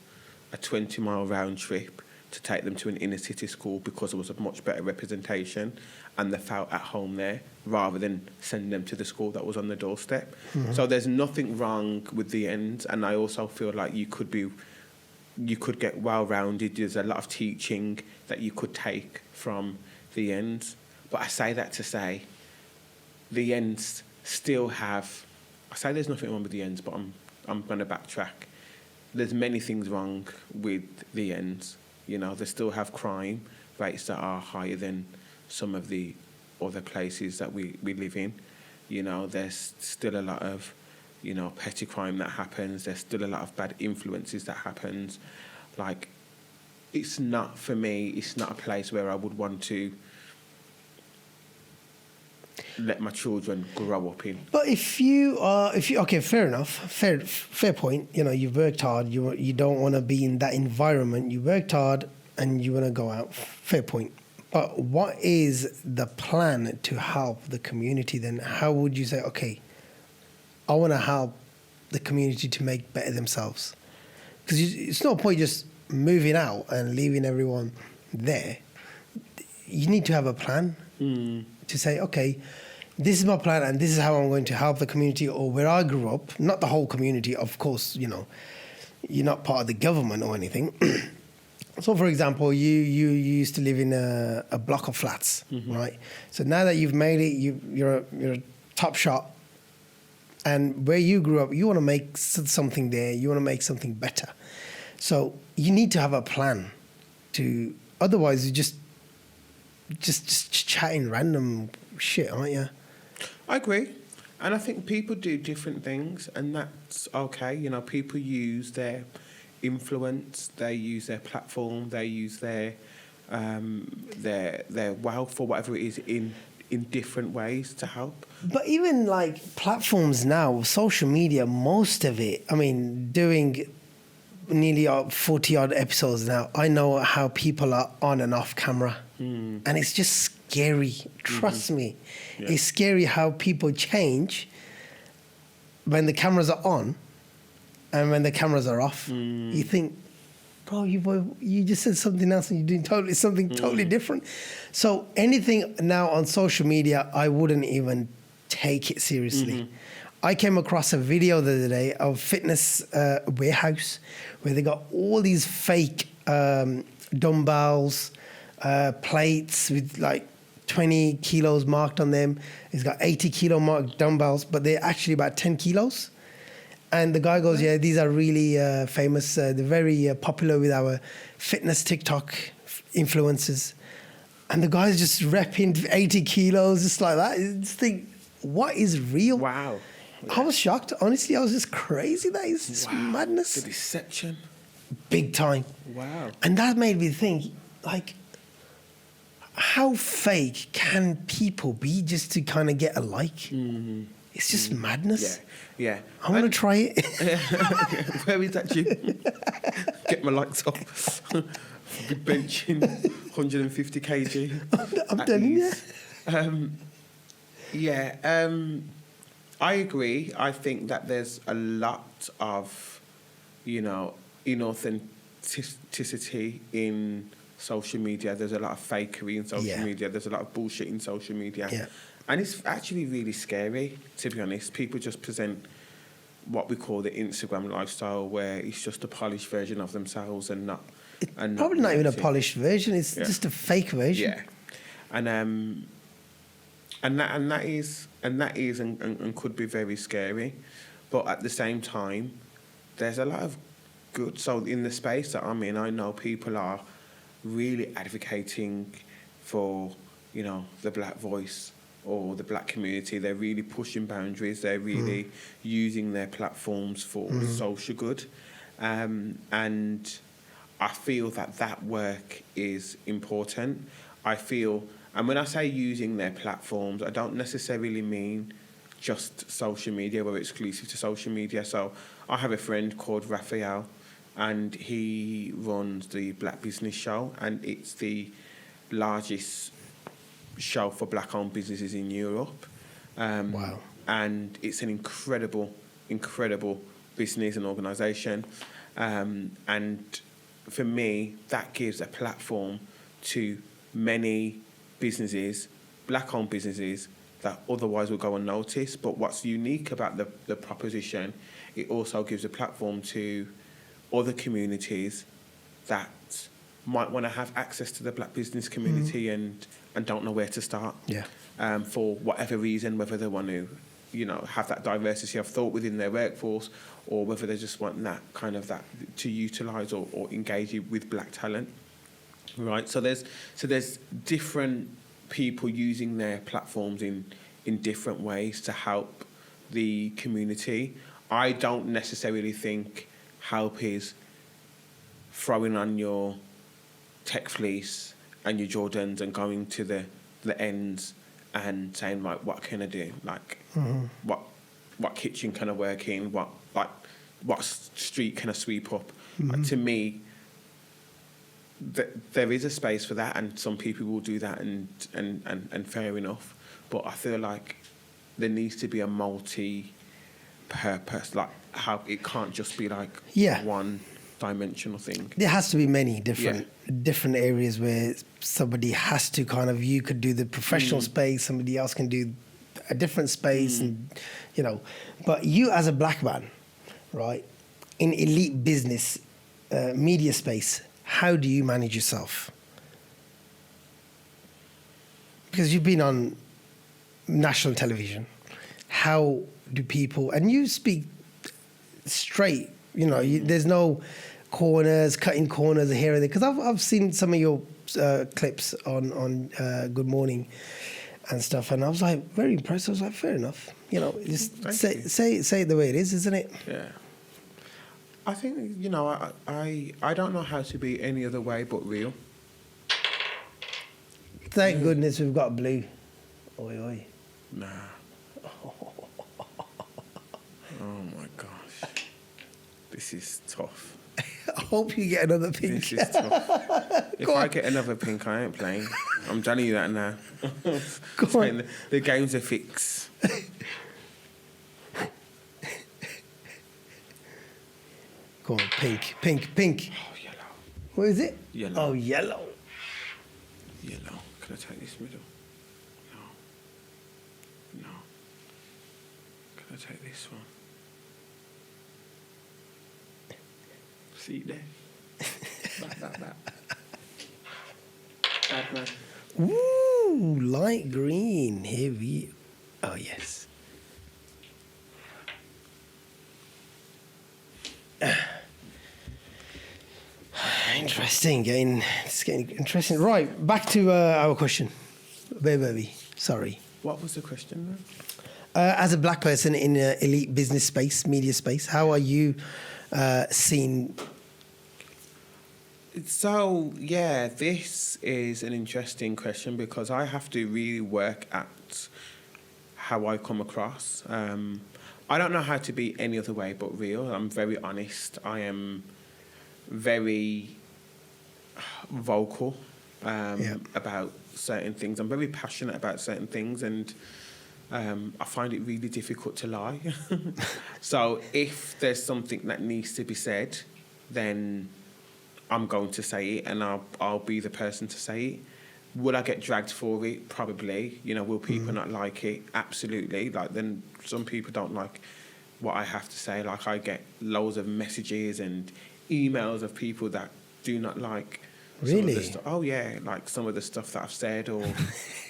a 20-mile round trip to take them to an inner city school because it was a much better representation and they felt at home there, rather than sending them to the school that was on the doorstep. So there's nothing wrong with the ends, and I also feel like you could get well-rounded. There's a lot of teaching that you could take from the ends. But I say that to say the ends still have... I say there's nothing wrong with the ends, but I'm going to backtrack. There's many things wrong with the ends. You know, they still have crime rates that are higher than some of the other places that we live in. You know, there's still a lot of, you know, petty crime that happens. There's still a lot of bad influences that happens. Like, it's not, for me, it's not a place where I would want to let my children grow up in.
But if you okay, fair enough, fair point. You know, you've worked hard. You don't want to be in that environment. You worked hard, and you want to go out. Fair point. But what is the plan to help the community then? How would you say, okay, I want to help the community to make better themselves? Because it's no point just moving out and leaving everyone there. You need to have a plan to say, okay, this is my plan and this is how I'm going to help the community or where I grew up. Not the whole community, of course, you know, you're not part of the government or anything. So, for example, you used to live in a block of flats, right? So now that you've made it, you're a top shot. And where you grew up, you want to make something there. You want to make something better. So you need to have a plan. Otherwise, you just chatting random shit, aren't you?
I agree. And I think people do different things, and that's okay. You know, people use their influence, they use their platform, they use their wealth or whatever it is in different ways to help.
But even like platforms now, social media, most of it, I mean, doing nearly 40-odd episodes now, I know how people are on and off camera. And it's just scary. Trust me. Yeah. It's scary how people change when the cameras are on and when the cameras are off. You think, bro, you just said something else and you're doing something totally different. So anything now on social media, I wouldn't even take it seriously. I came across a video the other day of fitness warehouse where they got all these fake dumbbells, plates with like 20 kilos marked on them. It's got 80 kilo marked dumbbells, but they're actually about 10 kilos. And the guy goes, yeah, these are really famous. They're very popular with our fitness TikTok influencers. And the guy's just repping 80 kilos, just like that. You just think, what is real?
Wow.
I was shocked. Honestly, I was just crazy. That is just
The
madness.
deception.
Big time.
Wow.
And that made me think, like, how fake can people be just to kind of get a like? It's just madness.
Yeah.
I want to try it.
Where is that, Jim? Get my lights off. Be benching 150 kg.
I'm telling you.
I agree. I think that there's a lot of, inauthenticity in social media. There's a lot of fakery in social media. There's a lot of bullshit in social media.
Yeah.
And it's actually really scary, to be honest. People just present what we call the Instagram lifestyle, where it's just a polished version of themselves and not...
Probably not even a polished version. It's just a fake version.
Yeah. And that is and could be very scary. But at the same time, there's a lot of good. So in the space that I'm in, I know people are really advocating for, the black voice or the black community. They're really pushing boundaries. They're really using their platforms for social good. And I feel that work is important. And when I say using their platforms, I don't necessarily mean just social media, we're exclusive to social media. So I have a friend called Raphael, and he runs the Black Business Show, and it's the largest show for black-owned businesses in Europe.
Wow.
And it's an incredible business and organisation. And for me, that gives a platform to many businesses, black-owned businesses, that otherwise would go unnoticed. But what's unique about the proposition, it also gives a platform to other communities that might want to have access to the black business community and don't know where to start.
Yeah.
For whatever reason, whether they want to, have that diversity of thought within their workforce, or whether they just want that to utilise or engage with black talent. Right. So there's different people using their platforms in different ways to help the community. I don't necessarily think help is throwing on your tech fleece and your Jordans and going to the ends and saying, like, what can I do? Like, what kitchen can I work in? What street can I sweep up? Like, to me, there is a space for that, and some people will do that, and fair enough. But I feel like there needs to be a multi-purpose, like how it can't just be like one dimensional thing.
There has to be many different areas where somebody has to you could do the professional space, somebody else can do a different space, and But you as a black man, right, in elite business, media space, how do you manage yourself? Because you've been on national television. How do people, and you speak straight, there's no cutting corners here and there. Because I've seen some of your clips on Good Morning and stuff, and I was like very impressed. I was like, fair enough, just say it the way it is, isn't it?
Yeah. I think, I don't know how to be any other way but real.
Thank goodness we've got blue. Oi, oi.
Nah. Oh my gosh. This is tough.
I hope you get another pink.
This is tough. If I get another pink, I ain't playing. I'm telling you that now.
Go on.
The game's a fix.
Go on, pink.
Oh, yellow.
What is it?
Yellow.
Oh, yellow.
Yellow. Can I take this middle? No. Can I take this one? See there? Back. Bad man.
Ooh, light green. Here we... Oh, yes. Interesting. It's getting interesting. Right, back to our question. Baby. Sorry.
What was the question
As a black person in an elite business space, media space, how are you seen?
So, yeah, this is an interesting question because I have to really work at how I come across. I don't know how to be any other way but real. I'm very honest. I am very vocal about certain things. I'm very passionate about certain things, and I find it really difficult to lie. So if there's something that needs to be said, then I'm going to say it, and I'll be the person to say it. Will I get dragged for it? Probably. You know, will people not like it? Absolutely. Like, then some people don't like what I have to say. Like, I get loads of messages and emails of people that do not like some of the
Really?
stuff. Oh yeah, like some of the stuff that I've said or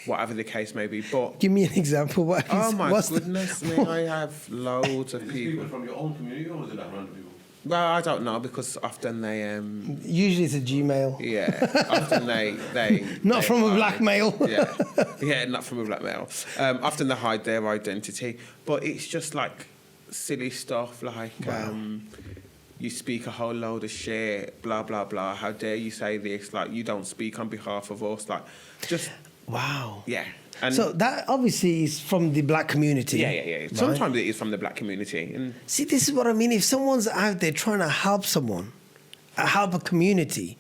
whatever the case may be. But
Give me an example.
oh my goodness me, I have loads of
Is these people
people.
from your own community or is it like random people?
Well, I don't know because often they
Usually it's a Gmail.
yeah, often they
Not
they
from a
hide-
black male.
yeah, not from a black male. Often they hide their identity, but it's just like silly stuff like you speak a whole load of shit, blah blah blah. How dare you say this? Like, you don't speak on behalf of us. Like, just
Wow.
yeah. And
So that obviously is from the black community.
yeah.
right?
Sometimes it is from the black community, and
See, this is what I mean. If someone's out there trying to help someone, help a community,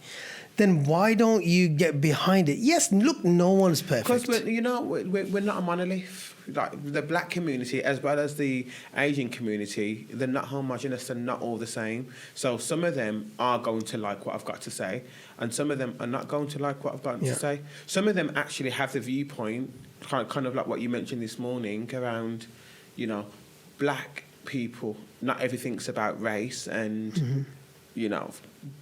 then why don't you get behind it? Yes, look, no one's perfect.
because we're not a monolith. Like the black community as well as the Asian community, they're not homogenous. They're not all the same. So some of them are going to like what I've got to say, and some of them are not going to like what I've got
Yeah.
to say. Some of them actually have the viewpoint, kind of like what you mentioned this morning around, black people. Not everything's about race, and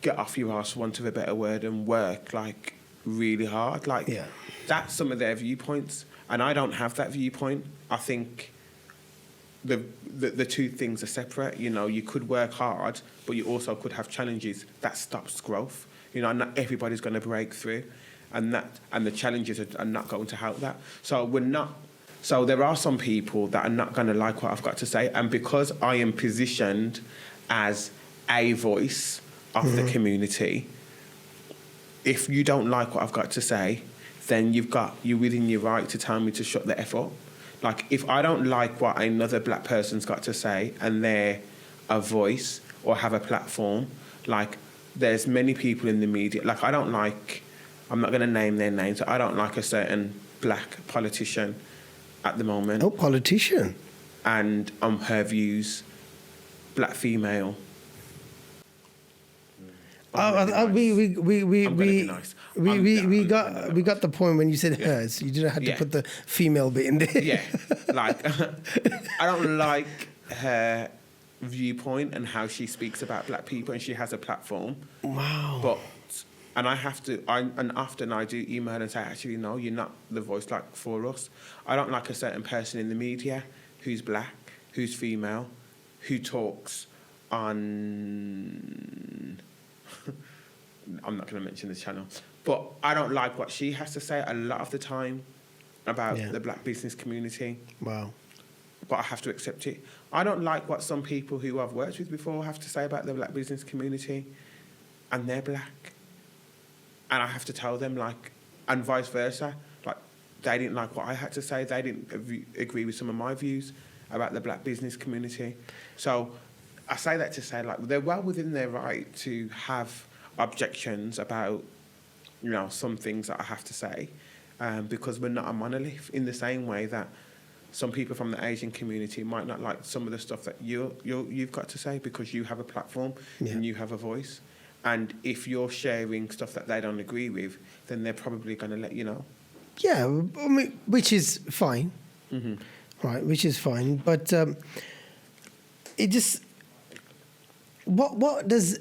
get off your ass, want of a better word, and work like really hard. Like
Yeah.
that's some of their viewpoints. And I don't have that viewpoint. I think the two things are separate. You could work hard, but you also could have challenges that stops growth. Not everybody's going to break through, and the challenges are not going to help that. So we're not. So there are some people that are not going to like what I've got to say, and because I am positioned as a voice of the community, if you don't like what I've got to say, then you're within your right to tell me to shut the F up. Like, if I don't like what another black person's got to say and they're a voice or have a platform, like, there's many people in the media, like, I'm not going to name their names, I don't like a certain black politician at the moment.
Oh, politician.
And her views, black female.
We got the point when you said hers. You didn't have to put the female bit in there.
Yeah, like I don't like her viewpoint and how she speaks about black people, and she has a platform.
Wow.
And often I do email and say, actually, no, you're not the voice like for us. I don't like a certain person in the media who's black, who's female, who talks on. I'm not going to mention the channel, but I don't like what she has to say a lot of the time about the black business community.
Wow.
But I have to accept it. I don't like what some people who I've worked with before have to say about the black business community, and they're black. And I have to tell them, like, and vice versa. Like, they didn't like what I had to say. They didn't agree with some of my views about the black business community. So I say that to say, like, they're well within their right to have objections about, some things that I have to say, because we're not a monolith, in the same way that some people from the Asian community might not like some of the stuff that you've got to say because you have a platform and you have a voice. And if you're sharing stuff that they don't agree with, then they're probably going to let you know.
Yeah, I mean, which is fine. Right, which is fine. But it just... What does...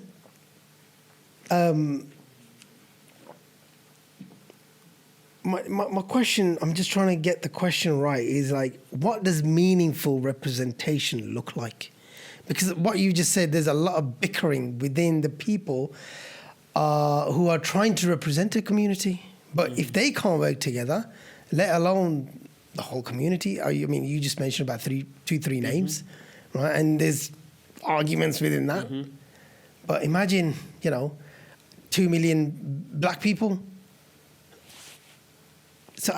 My question, I'm just trying to get the question right, is like, what does meaningful representation look like? Because what you just said, there's a lot of bickering within the people who are trying to represent a community. But if they can't work together, let alone the whole community. I mean, you just mentioned about two, three names, right? And there's arguments within that. But imagine, 2 million black people. So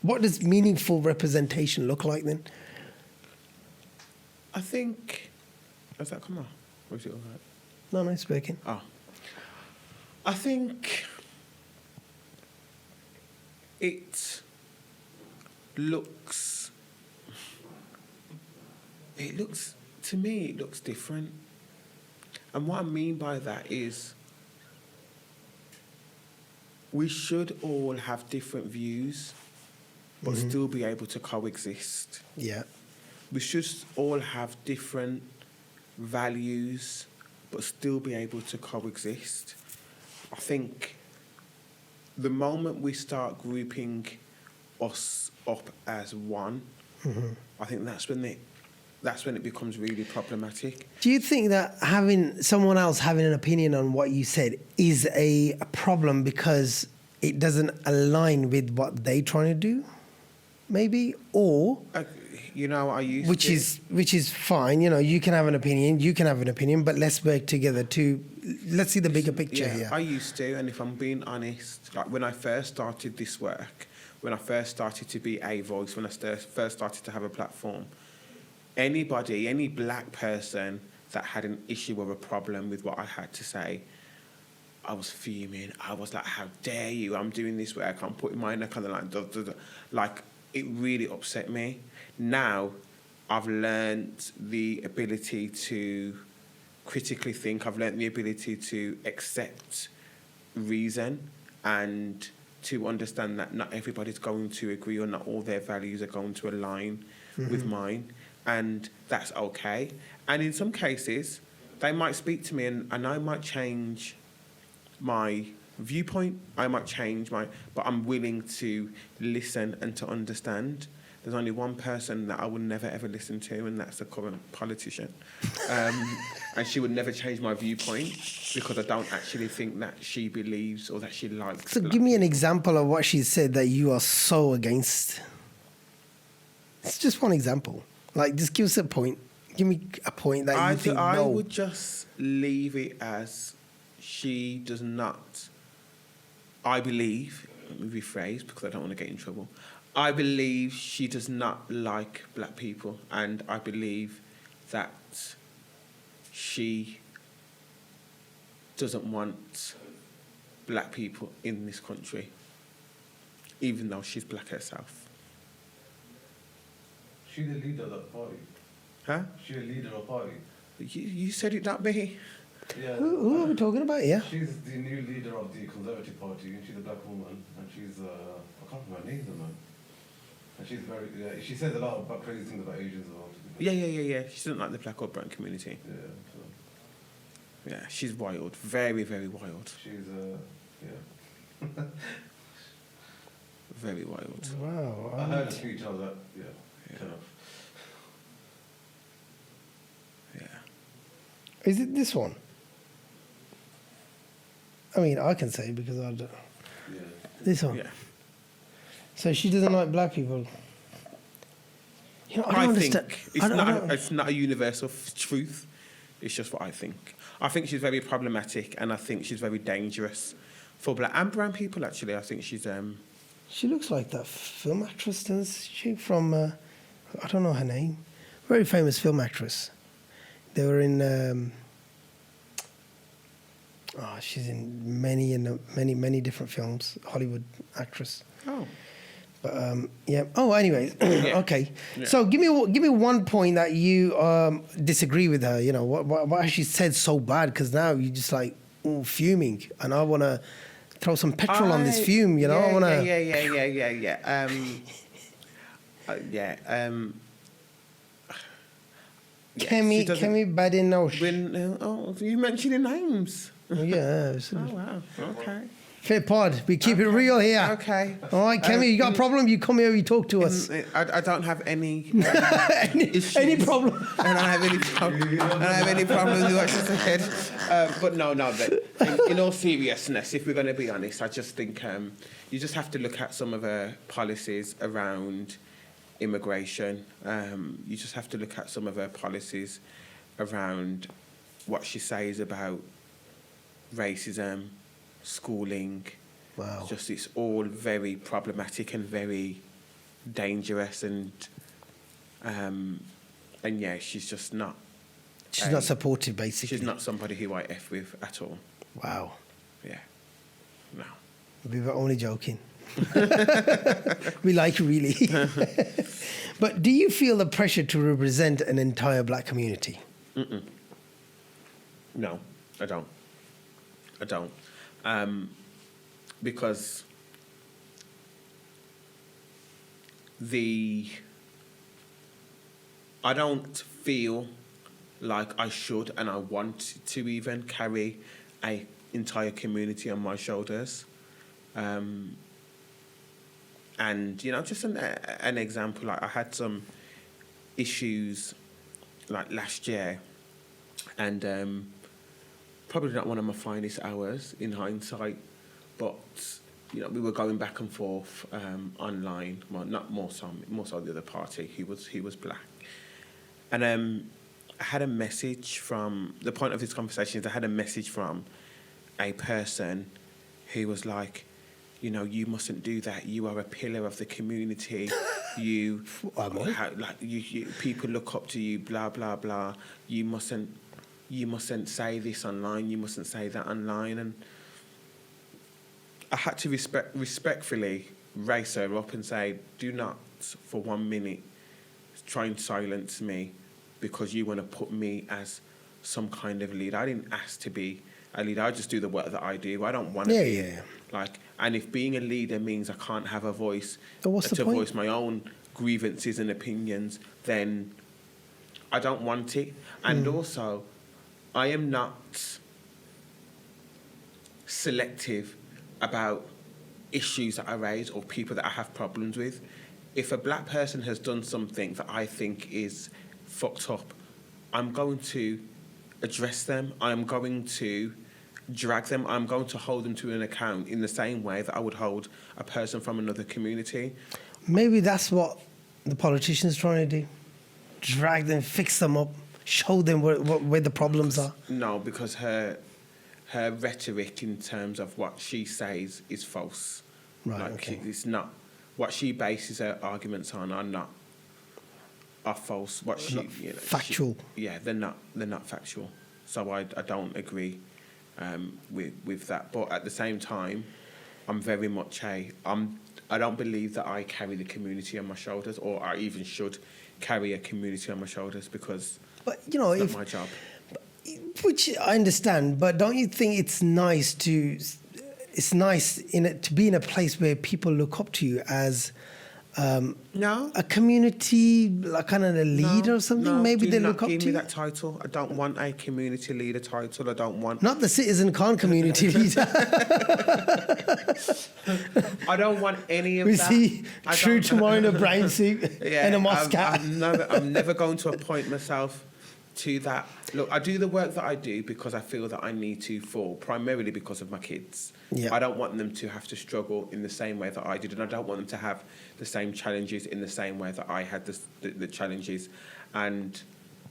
what does meaningful representation look like then?
I think, has that come on? Or is it all right?
No, it's working.
Oh. I think it looks, to me, it looks different. And what I mean by that is we should all have different views, but still be able to coexist.
Yeah.
We should all have different values, but still be able to coexist. I think the moment we start grouping us up as one, I think that's when it becomes really problematic.
Do you think that having someone else having an opinion on what you said is a problem because it doesn't align with what they're trying to do, maybe? Or
I used
which is fine. You can have an opinion, but let's work together let's see the bigger picture here.
I used to, and if I'm being honest, like when I first started this work, when I first started to be a voice, when I first started to have a platform, any black person that had an issue or a problem with what I had to say, I was fuming. I was like, how dare you? I'm doing this work. I'm putting my neck on the line. Like, it really upset me. Now, I've learned the ability to critically think. I've learned the ability to accept reason and to understand that not everybody's going to agree or not all their values are going to align with mine. And that's okay. And in some cases, they might speak to me and I might change my viewpoint. I might change but I'm willing to listen and to understand. There's only one person that I would never ever listen to, and that's the current politician. And she would never change my viewpoint because I don't actually think that she believes or that she likes.
So give me an example of what she said that you are so against. It's just one example. Like, just give us a point. Give me a point that you think,
I would just leave it as she does not, I believe, let me rephrase because I don't want to get in trouble. I believe she does not like black people, and I believe that she doesn't want black people in this country, even though she's black herself.
She's the leader of the party.
Huh?
She's the leader of the party.
You said it, not me.
Yeah.
Who are we talking about here?
She's the new leader of the Conservative Party, and she's a black woman, and she's, I can't remember her name, man. And she's she says a lot about crazy things about Asians as well.
Yeah. She doesn't like the black or brown community.
Yeah, so.
Yeah, she's wild. Very, very wild.
She's, yeah.
Very wild.
Wow.
I heard a speech, I was like, yeah. Kind of.
Yeah.
Is it this one? I mean, I can say because I don't.
Yeah.
This one.
Yeah.
So she doesn't like black people. I don't
I
understand.
think it's not a universal truth. It's just what I think. I think she's very problematic, and I think she's very dangerous for black and brown people. Actually, I think she's.
She looks like that film actress, does she? From I don't know her name. Very famous film actress. They were in. She's in many different films. Hollywood actress.
Oh.
But yeah. Oh, anyways.
Yeah.
Okay.
Yeah.
So give me one point that you disagree with her. What she said so bad, because now you're just like fuming, and I want to throw some petrol on this fume. I want to. Kemi Badenosh.
You mentioning names.
Yeah.
Oh wow. Okay.
Fitpod, we keep it real here.
Okay.
All right, Kemi, you got a problem? You come here, you talk to us.
I don't have any
Any problem?
I don't have any problems with what she said. But no. But in all seriousness, if we're going to be honest, I just think you just have to look at some of her policies around immigration. You just have to look at some of her policies around what she says about racism, schooling.
Wow.
It's all very problematic and very dangerous, and yeah, she's just not.
She's not supportive, basically.
She's not somebody who I F with at all.
Wow.
Yeah. No.
We were only joking. We like you, really. But do you feel the pressure to represent an entire black community?
No, I don't. Because I don't feel like I should and I want to even carry an entire community on my shoulders. And, just an example, like I had some issues like last year, and probably not one of my finest hours in hindsight, but we were going back and forth online. Well, not more so the other party. He was black, and I had a message from the point of this conversation. Is I had a message from a person who was like, you mustn't do that. You are a pillar of the community. You, people look up to you. Blah blah blah. You mustn't say this online. You mustn't say that online. And I had to respectfully raise her up and say, do not for 1 minute try and silence me because you want to put me as some kind of leader. I didn't ask to be a leader. I just do the work that I do. I don't want to be. And if being a leader means I can't have a voice to voice my own grievances and opinions, then I don't want it. And also, I am not selective about issues that I raise or people that I have problems with. If a black person has done something that I think is fucked up, I'm going to address them. I'm going to drag them. I'm going to hold them to an account in the same way that I would hold a person from another community. Maybe
that's what the politicians are trying to do. Drag them, fix them up, show them where the problems are.
No, because her rhetoric in terms of what she says is false.
Right, okay.
It's not what she bases her arguments on are false. What she
factual.
They're not factual. So I don't agree with that. But at the same time, I'm very much I don't believe that I carry the community on my shoulders, or I even should carry a community on my shoulders, because it's not my job.
Which I understand, but don't you think it's nice to be in a place where people look up to you as a community, like kind of a leader or something?
No,
Maybe they look up to you.
Give me that title. I don't want a community leader title. I don't want...
Not the Citizen Khan community leader.
I don't want any of
that.
We
see Tru tomorrow in a brown suit and a mosque hat.
I'm never going to appoint myself to that. Look, I do the work that I do because I feel that I need to, primarily because of my kids.
Yeah.
I don't want them to have to struggle in the same way that I did, and I don't want them to have the same challenges in the same way that I had the challenges. And,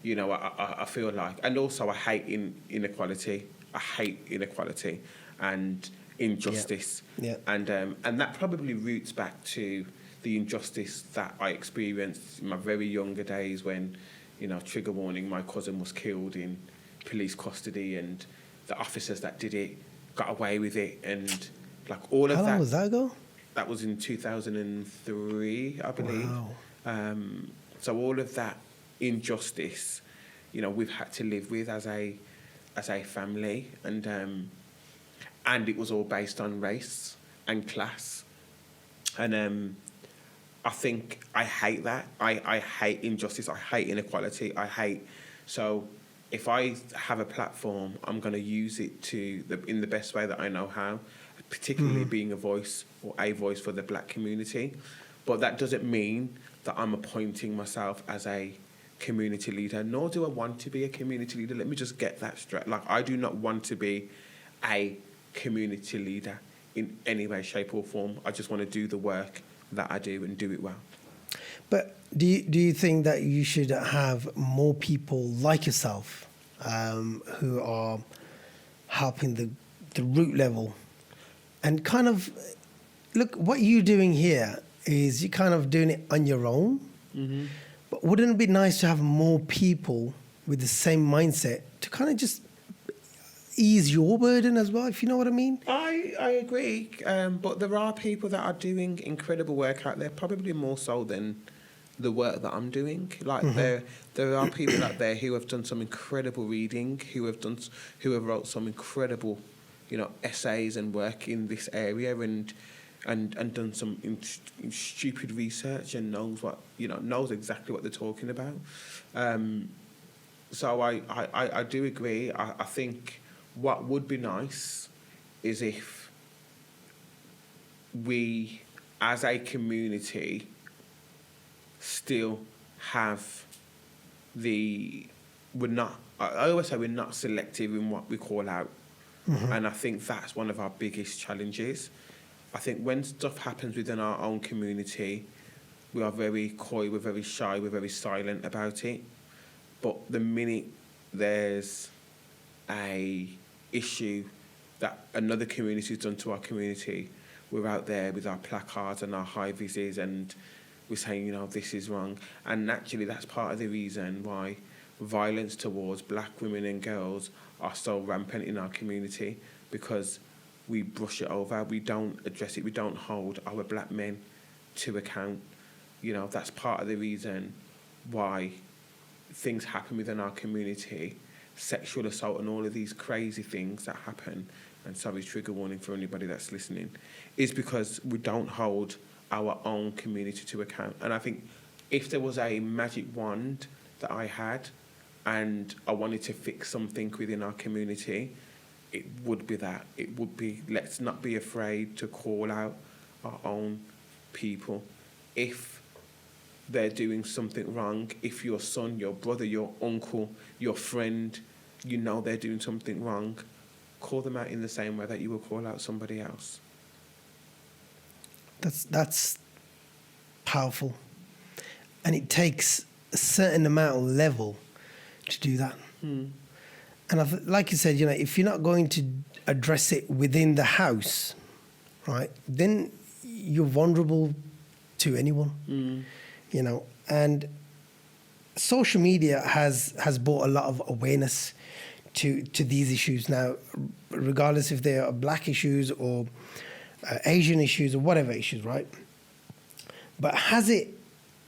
I feel like... And also, I hate inequality. I hate inequality and injustice.
Yeah.
And that probably roots back to the injustice that I experienced in my very younger days when... trigger warning, my cousin was killed in police custody, and the officers that did it got away with it, and all of that.
How long was that ago?
That was in 2003, I believe.
Wow.
So all of that injustice, we've had to live with as a family, and it was all based on race and class, and I think I hate that. I hate injustice. I hate inequality. So if I have a platform, I'm going to use it in the best way that I know how, particularly being a voice for the black community. But that doesn't mean that I'm appointing myself as a community leader, nor do I want to be a community leader. Let me just get that straight. Like, I do not want to be a community leader in any way, shape or form. I just want to do the work that I do and do it well.
But do you think that you should have more people like yourself who are helping the root level and kind of, look, what you're doing here is you're kind of doing it on your own. Mm-hmm. But wouldn't it be nice to have more people with the same mindset to kind of just ease your burden as well, if you know what I mean?
I agree, but there are people that are doing incredible work out there, probably more so than the work that I'm doing. Like, there are people out there who have done some incredible reading, who have wrote some incredible, essays and work in this area, and done some stupid research and knows exactly what they're talking about. So I do agree. I think what would be nice is if we, as a community, still have I always say we're not selective in what we call out. Mm-hmm. And I think that's one of our biggest challenges. I think when stuff happens within our own community, we are very coy, we're very shy, we're very silent about it. But the minute there's a issue that another community has done to our community, we're out there with our placards and our high vises and we're saying, this is wrong. And naturally, that's part of the reason why violence towards black women and girls are so rampant in our community, because we brush it over, we don't address it, we don't hold our black men to account. That's part of the reason why things happen within our community, sexual assault and all of these crazy things that happen, and sorry, trigger warning for anybody that's listening, is because we don't hold our own community to account. And I think if there was a magic wand that I had and I wanted to fix something within our community, it would be that. It would be, let's not be afraid to call out our own people. If they're doing something wrong, if your son, your brother, your uncle, your friend, they're doing something wrong, call them out in the same way that you will call out somebody else.
That's powerful. And it takes a certain amount of level to do that. And like you said, if you're not going to address it within the house, right, then you're vulnerable to anyone, and social media has brought a lot of awareness to these issues now, regardless if they are black issues or Asian issues or whatever issues, right? But has it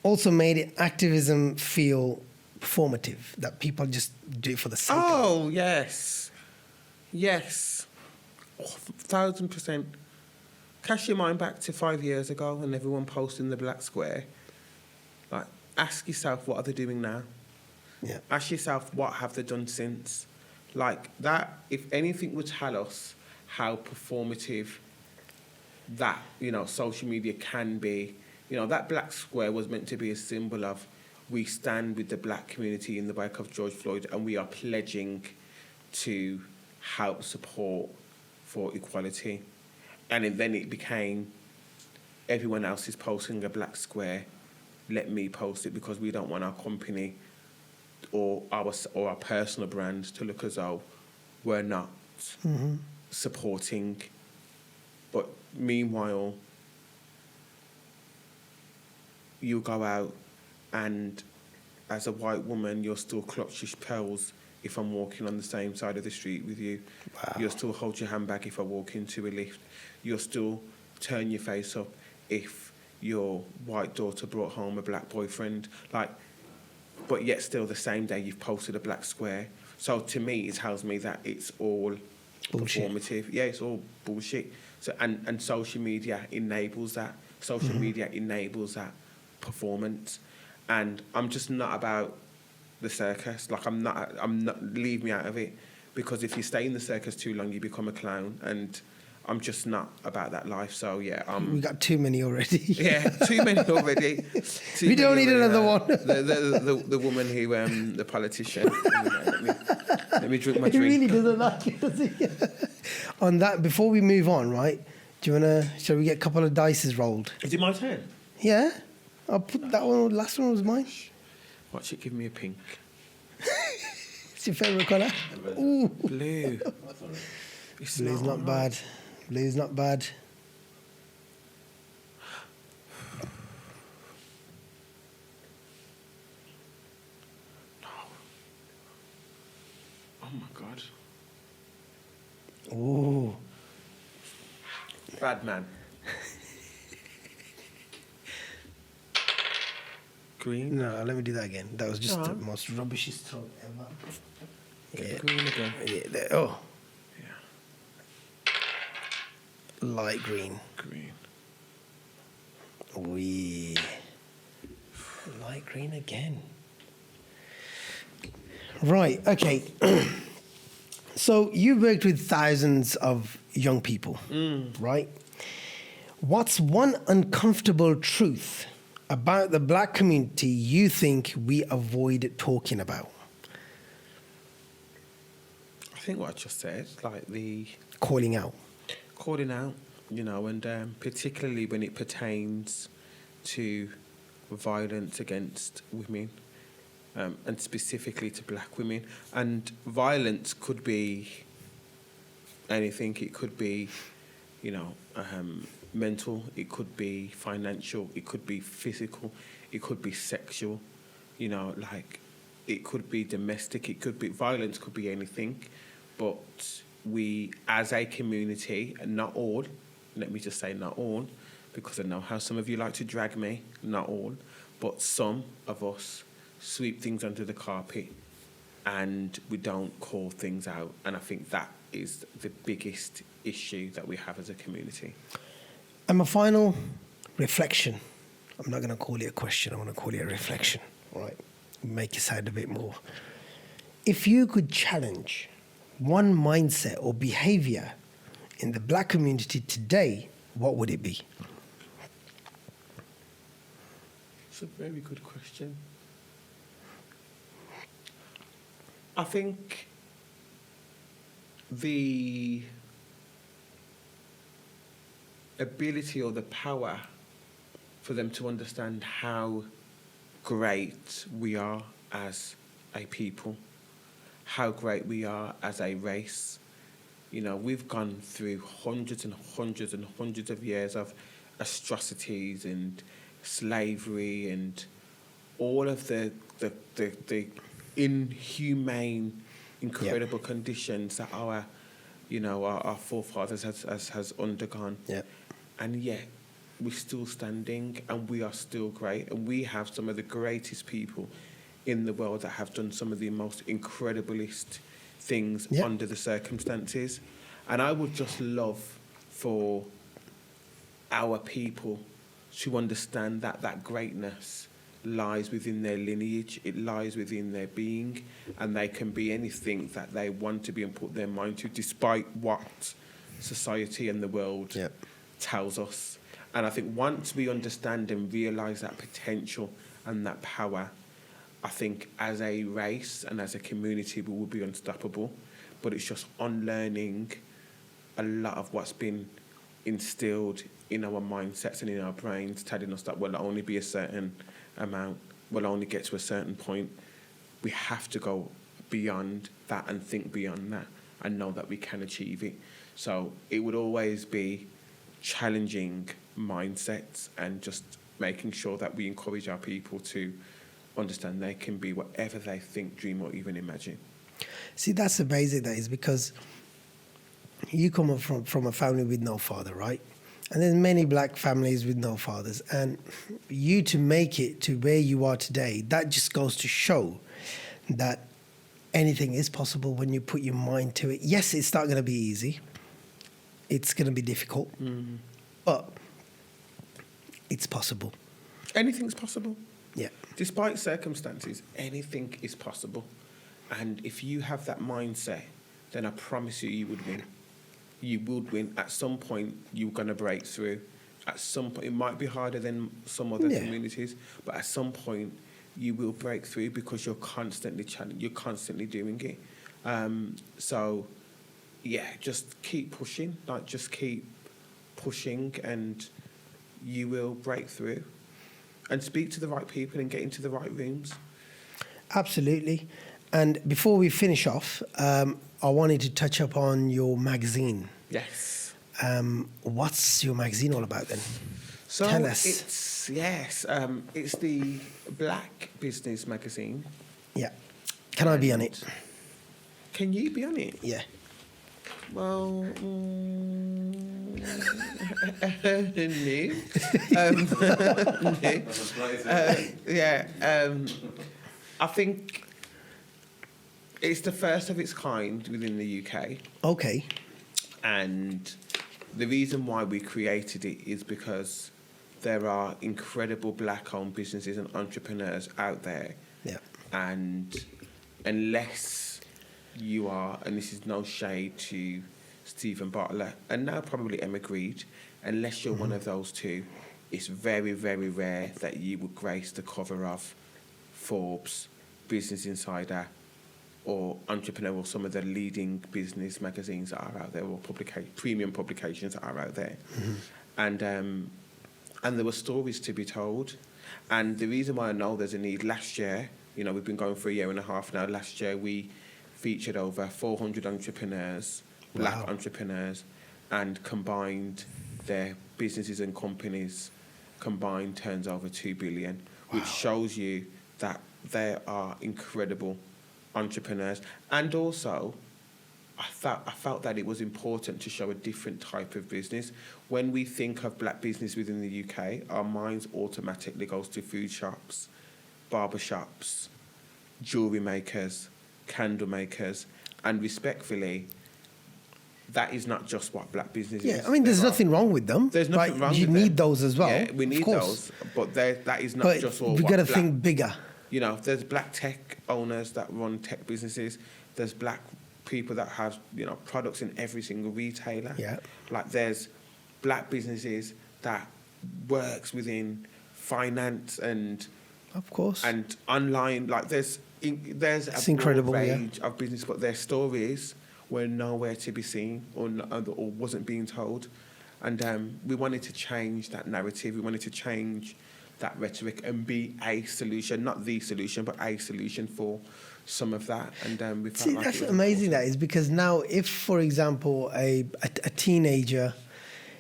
also made it activism feel performative, that people just do it for the sake of it?
Oh, yes. Yes. 1,000%. Cast your mind back to 5 years ago and everyone posting the black square. Like, ask yourself, what are they doing now?
Yeah.
Ask yourself, what have they done since? Like, that, if anything would tell us how performative that, social media can be. That black square was meant to be a symbol of, we stand with the black community in the wake of George Floyd and we are pledging to help support for equality. And then it became, everyone else is posting a black square, let me post it, because we don't want our company or our personal brand to look as though we're not supporting. But meanwhile, you go out and as a white woman, you'll still clutch your pearls if I'm walking on the same side of the street with you. Wow. You'll still hold your handbag if I walk into a lift. You'll still turn your face up if your white daughter brought home a black boyfriend. But yet still the same day you've posted a black square. So to me, it tells me that it's all bullshit. Performative. Yeah, it's all bullshit. So and social media enables that. Social media enables that performance. And I'm just not about the circus. I'm not, leave me out of it. Because if you stay in the circus too long, you become a clown. And I'm just not about that life. So yeah,
We got too many already.
yeah, too many already.
We don't need another one.
The woman who, the politician. Let me drink my
He
drink.
really doesn't like it, does he? On that, before we move on, right? Do you wanna? Shall we get a couple of dices rolled?
Is it my turn?
Yeah, I'll put that one. Last one was mine.
Watch it give me a pink.
It's your favourite colour? Ooh,
Blue. It's
blue's not bad. Blue's not bad.
Oh my God.
Ooh.
Bad man. Green.
No, let me do that again. That was just the most rubbishest throw ever.
Get the green again.
Yeah, there. Oh,
Yeah.
light green.
Green.
Wee. Light green again. Right, okay. So you worked with thousands of young people, right? What's one uncomfortable truth about the black community you think we avoid talking about?
I think what I just said, like the
Calling out.
calling out, and particularly when it pertains to violence against women, and specifically to black women. And violence could be anything. It could be, mental, it could be financial, it could be physical, it could be sexual, it could be domestic, violence could be anything. But we, as a community, and not all, let me just say not all, because I know how some of you like to drag me, not all, but some of us sweep things under the carpet and we don't call things out. And I think that is the biggest issue that we have as a community.
And my final reflection, I'm not going to call it a question, I'm going to call it a reflection, all right? Make it sound a bit more. If you could challenge one mindset or behavior in the black community today, what would it be?
It's a very good question. I think the ability or the power for them to understand how great we are as a people, how great we are as a race. We've gone through hundreds and hundreds and hundreds of years of atrocities and slavery and all of the inhumane, incredible conditions that our forefathers has undergone.
Yeah.
And yet we're still standing and we are still great, and we have some of the greatest people in the world that have done some of the most incrediblest things under the circumstances. And I would just love for our people to understand that that greatness lies within their lineage, it lies within their being, and they can be anything that they want to be and put their mind to, despite what society and the world tells us. And I think once we understand and realise that potential and that power, I think as a race and as a community we will be unstoppable. But it's just unlearning a lot of what's been instilled in our mindsets and in our brains, telling us that we'll only be a certain amount, we'll only get to a certain point. We have to go beyond that and think beyond that and know that we can achieve it. So it would always be challenging mindsets and just making sure that we encourage our people to understand they can be whatever they think, dream, or even imagine.
See, that's the basic, that is, because you come from a family with no father, right? And there's many black families with no fathers. And you to make it to where you are today, that just goes to show that anything is possible when you put your mind to it. Yes, it's not going to be easy. It's going to be difficult. But it's possible.
Anything's possible.
Yeah.
Despite circumstances, anything is possible. And if you have that mindset, then I promise you, you would win. you would win. At some point, you're going to break through. At some point, it might be harder than some other communities, but at some point, you will break through because you're constantly you're constantly doing it. So, yeah, just keep pushing. Like, just keep pushing, and you will break through. And speak to the right people and get into the right rooms.
Absolutely. And before we finish off, I wanted to touch upon your magazine.
Yes.
What's your magazine all about then?
So
Tell us.
It's the Black Business magazine.
Yeah. Can I be on it?
Can you be on it?
Yeah.
Well, I think it's the first of its kind within the UK.
Okay.
And the reason why we created it is because there are incredible black-owned businesses and entrepreneurs out there.
Yeah.
And unless you are, and this is no shade to Stephen Bartlett, and now probably Emma Greed, unless you're one of those two, it's very, very rare that you would grace the cover of Forbes, Business Insider, or Entrepreneur, or some of the leading business magazines that are out there, or premium publications that are out there. And there were stories to be told. And the reason why I know there's a need, last year, we've been going for a year and a half now. Last year we featured over 400 entrepreneurs, black entrepreneurs, and combined their businesses and companies combined turns over 2 billion, which shows you that there are incredible entrepreneurs. And also, I felt that it was important to show a different type of business. When we think of black business within the UK, our minds automatically goes to food shops, barber shops, jewellery makers, candle makers, and respectfully, that is not just what black business is.
Yeah, I mean, there's nothing wrong with them.
There's nothing wrong with them.
You need those as well.
Yeah, we need those, but that is not just all.
We've got to think bigger.
There's black tech owners that run tech businesses. There's black people that have, products in every single retailer.
Yeah.
Like there's black businesses that works within finance and,
of course,
and online. Like there's
it's
a
incredible
range of business, but their stories were nowhere to be seen or wasn't being told. And we wanted to change that narrative. We wanted to change that rhetoric and be a solution, not the solution, but a solution for some of that. And we felt like
that's amazing. That is because now, if, for example, a teenager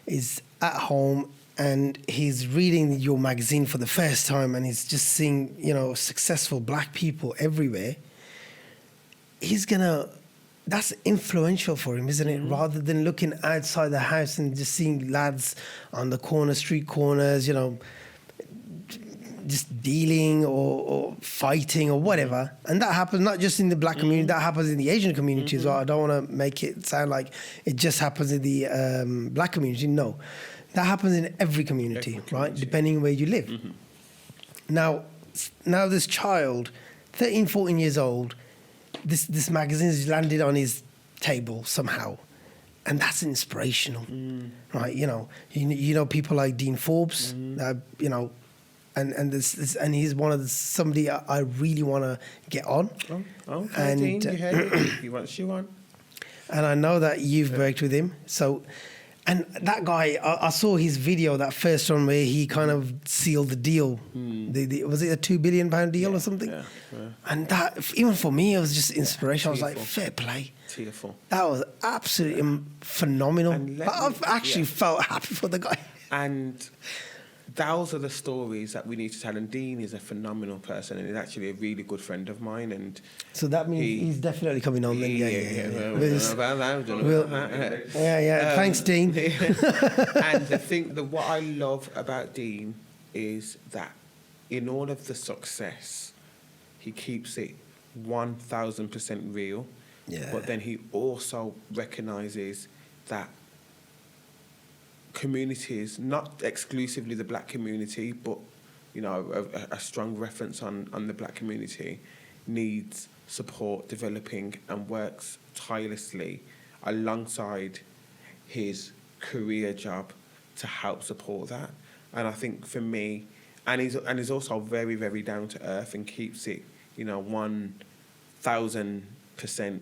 is at home and he's reading your magazine for the first time and he's just seeing, successful black people everywhere, that's influential for him, isn't it? Rather than looking outside the house and just seeing lads on the street corners, just dealing or fighting or whatever. And that happens not just in the black community, that happens in the Asian community as well. I don't want to make it sound like it just happens in the black community. No, that happens in every community, right? Depending where you live. Now this child, 13, 14 years old, this magazine has landed on his table somehow. And that's inspirational, right? You know people like Dean Forbes, and he's somebody I really want to get on.
Oh, okay, Dean, you heard it. He wants you on.
And I know that you've worked with him. So, and that guy, I saw his video, that first one where he kind of sealed the deal. Was it a £2 billion deal or something?
Yeah.
And that, even for me, it was just inspirational. I was like, fair play.
Tearful.
That was absolutely phenomenal. I've actually felt happy for the guy.
And those are the stories that we need to tell. And Dean is a phenomenal person, and he's actually a really good friend of mine. And
so that means he's definitely coming on then. Yeah. Thanks, Dean.
And what I love about Dean is that in all of the success, he keeps it 1,000% real.
Yeah.
But then he also recognises that communities, not exclusively the black community, but a strong reference on the black community, needs support developing and works tirelessly alongside his career job to help support that. And I think for me, and he's also very, very down to earth and keeps it, 1,000%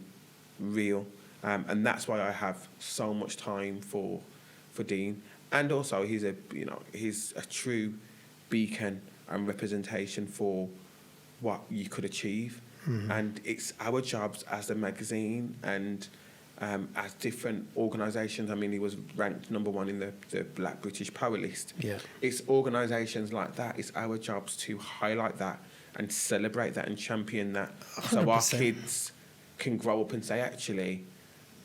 real. And that's why I have so much time for Dean. And also he's a true beacon and representation for what you could achieve. And it's our jobs as a magazine and as different organisations. I mean, he was ranked number 1 in the Black British Power List.
Yeah.
It's organisations like that. It's our jobs to highlight that and celebrate that and champion that.
100%.
So our kids can grow up and say, actually,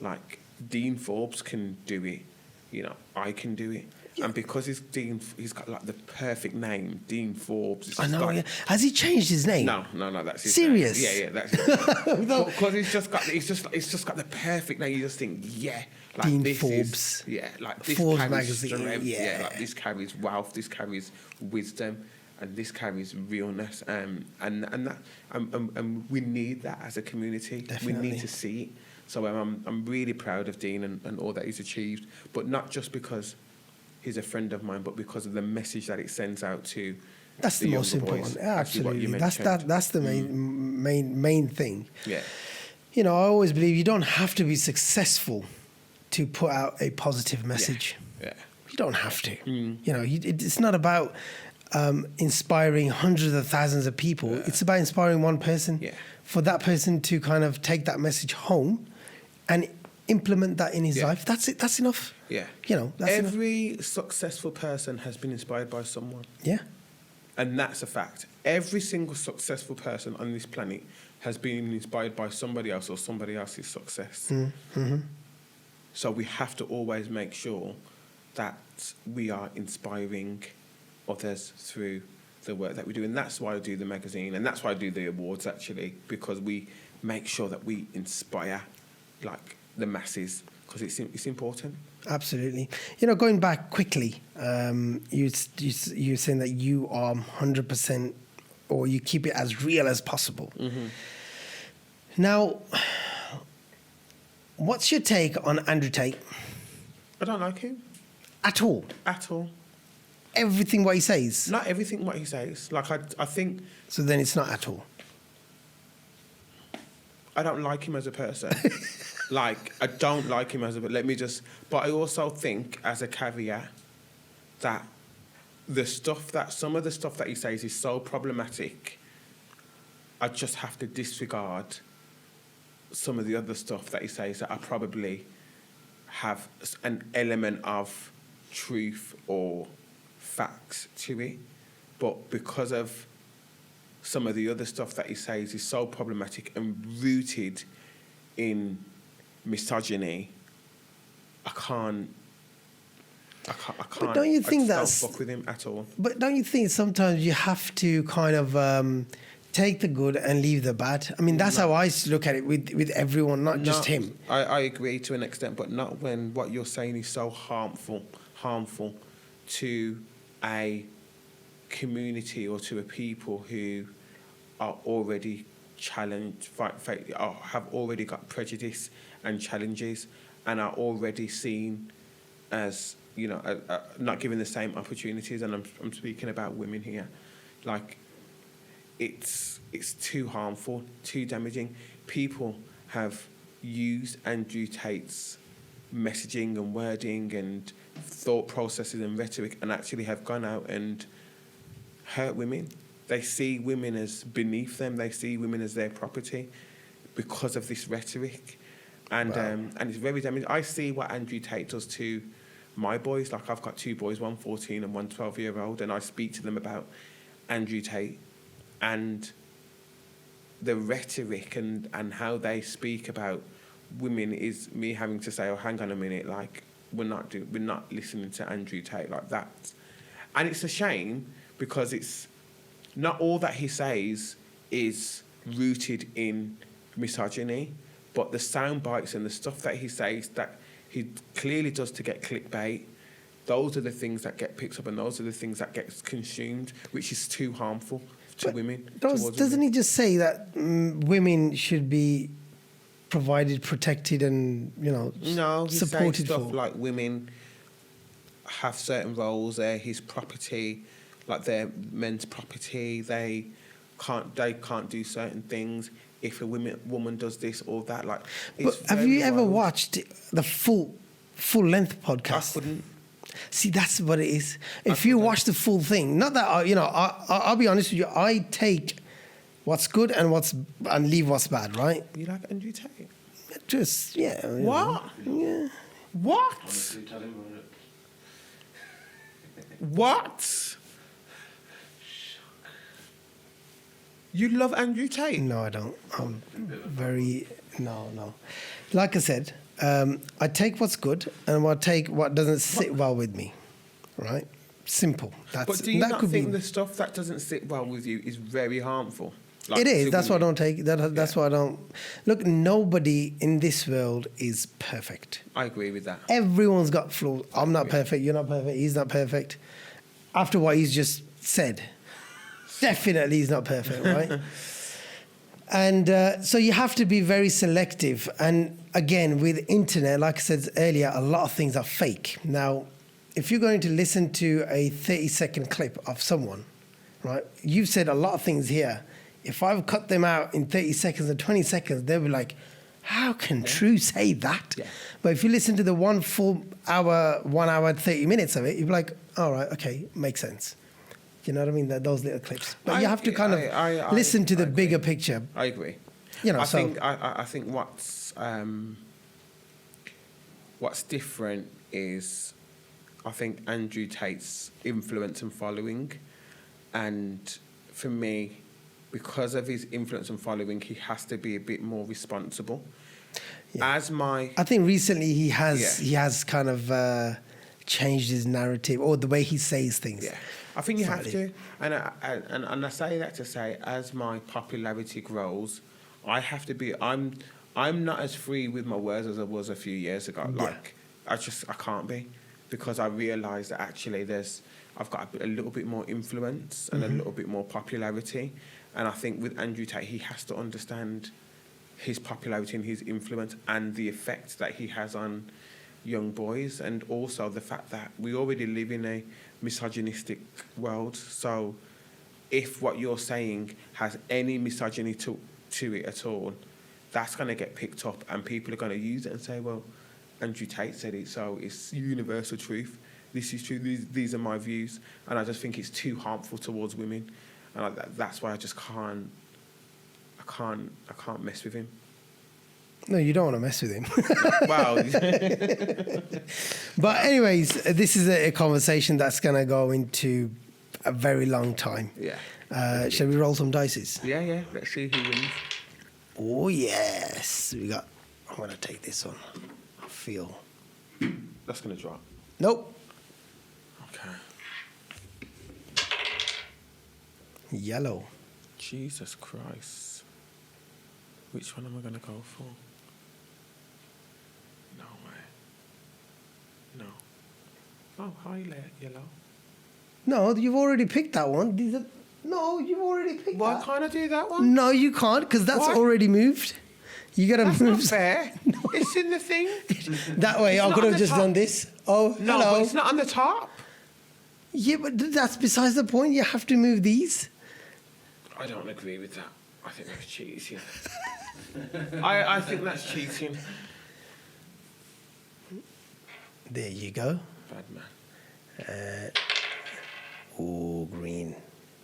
like, Dean Forbes can do it. I can do it. Yeah. And because he's got like the perfect name, Dean Forbes.
I know. Has he changed his name?
No. That's his
serious.
Name. Yeah, that's his name. Because he's just got the perfect name. You just think, like
Dean
this
Forbes.
Like this
Forbes
carries
magazine.
strength.
Yeah.
Like this carries wealth. This carries wisdom, and this carries realness. And we need that as a community.
Definitely.
We need to see it. So I'm really proud of Dean and all that he's achieved, but not just because he's a friend of mine, but because of the message that it sends out to
that's the most important.
Boys,
Absolutely, that's the main thing.
Yeah,
I always believe you don't have to be successful to put out a positive message.
Yeah.
You don't have to. It's not about inspiring hundreds of thousands of people. It's about inspiring one person.
Yeah.
For that person to kind of take that message home and implement that in his life. That's it. That's enough.
Yeah.
That's
every
enough.
successful person has been inspired by someone.
Yeah.
And that's a fact. Every single successful person on this planet has been inspired by somebody else or somebody else's success.
Mm-hmm.
So we have to always make sure that we are inspiring others through the work that we do. And that's why I do the magazine, and that's why I do the awards, actually, because we make sure that we inspire, like, the masses, because it's important.
Absolutely. Going back quickly, you're saying that you are 100%, or you keep it as real as possible.
Mm-hmm.
Now, what's your take on Andrew Tate?
I don't like him.
At all?
At all.
Everything what he says?
Not everything what he says. Like, I think...
So then it's not at all?
I don't like him as a person. Like, I don't like him as a... But I also think, as a caveat, that some of the stuff that he says is so problematic, I just have to disregard some of the other stuff that he says that I probably have an element of truth or facts to it. But because of some of the other stuff that he says is so problematic and rooted in misogyny, I can't.
But don't you think
don't fuck with him at all?
But don't you think sometimes you have to kind of take the good and leave the bad? I mean, that's how I look at it with everyone, not just him.
I agree to an extent, but not when what you're saying is so harmful to a community or to a people who are already challenged, have already got prejudice and challenges, and are already seen as, not given the same opportunities. And I'm speaking about women here. Like, it's too harmful, too damaging. People have used Andrew Tate's messaging and wording and thought processes and rhetoric and actually have gone out and hurt women. They see women as beneath them. They see women as their property because of this rhetoric. And and it's very damaging. I see what Andrew Tate does to my boys. Like, I've got two boys, one 14 and one 12-year-old, and I speak to them about Andrew Tate and the rhetoric and how they speak about women is me having to say, oh, hang on a minute, like, we're not listening to Andrew Tate like that. And it's a shame, because it's not all that he says is rooted in misogyny, but the sound bites and the stuff that he says that he clearly does to get clickbait, those are the things that get picked up, and those are the things that get consumed, which is too harmful to women.
Doesn't he just say that women should be provided, protected, and
No, he's saying
supported
stuff
for.
like women have certain roles. They're his property, like they're men's property. They can't do certain things. If a woman does this or that, like.
But
It's
have
very
you ever
wild.
watched the full length
I
podcast?
couldn't.
See, that's what it is. If you watch the full thing, not that I'll be honest with you. I take what's good and leave what's bad, right?
You like Andrew Tate?
Just
What?
Yeah.
What?
Honestly, tell him about it.
What? You love Andrew Tate?
No, I don't. I'm very no. Like I said, I take what's good and I take what doesn't sit well with me. Right? Simple.
But do you
that
not
could
think
be.
the stuff that doesn't sit well with you is very harmful? Like,
It is.
to
That's why I
women?
don't take. That's why I don't. Look, nobody in this world is perfect.
I agree with that.
Everyone's got flaws. I'm not perfect. You're not perfect. He's not perfect. After what he's just said, definitely he's not perfect, right? And so you have to be very selective. And again, with internet, like I said earlier, a lot of things are fake. Now, if you're going to listen to a 30-second clip of someone, right? You've said a lot of things here. If I've cut them out in 30 seconds or 20 seconds, they'll be like, how can Tru say that?
Yeah.
But if you listen to the 1 hour, 30 minutes of it, you'll be like, all right, okay, makes sense. You know what I mean? Those little clips. But you have to kind of listen to the
agree.
bigger picture.
I agree.
I
think what's different is I think Andrew Tate's influence and following, and for me, because of his influence and following, he has to be a bit more responsible.
Yeah.
I
think recently he has kind of changed his narrative or the way he says things.
Yeah, I think you have
Slightly.
to, and I say that to say, as my popularity grows, I have to be. I'm not as free with my words as I was a few years ago.
Yeah.
Like I can't be, because I realise that actually I've got a little bit more influence and a little bit more popularity, and I think with Andrew Tate, he has to understand his popularity and his influence and the effect that he has on young boys, and also the fact that we already live in a misogynistic world. So if what you're saying has any misogyny to it at all, that's going to get picked up and people are going to use it and say, well, Andrew Tate said it, so it's universal truth. This is true. These are my views. And I just think it's too harmful towards women. And that's why I just can't mess with him.
No, you don't want to mess with him.
Wow.
But anyways, this is a conversation that's going to go into a very long time.
Yeah.
Shall we roll some dices?
Yeah. Let's see who wins.
Oh, yes. I'm going to take this one. I feel.
That's going to drop.
Nope.
Okay.
Yellow.
Jesus Christ. Which one am I going to go for? No way. No. Oh, hi, yellow.
No, you've already picked that one. No, you've already picked
Why
that.
can't I do that one?
No, you can't, because that's
Why?
already moved. You got to
That's
move.
not fair. It's in the thing.
That way, I
not
could
on
have
the
just
top.
done this. Oh,
No,
hello.
but it's not on the top.
Yeah, but that's besides the point. You have to move these.
I don't agree with that. I think that's cheating. I think that's cheating.
There you go.
Bad man.
Oh, green.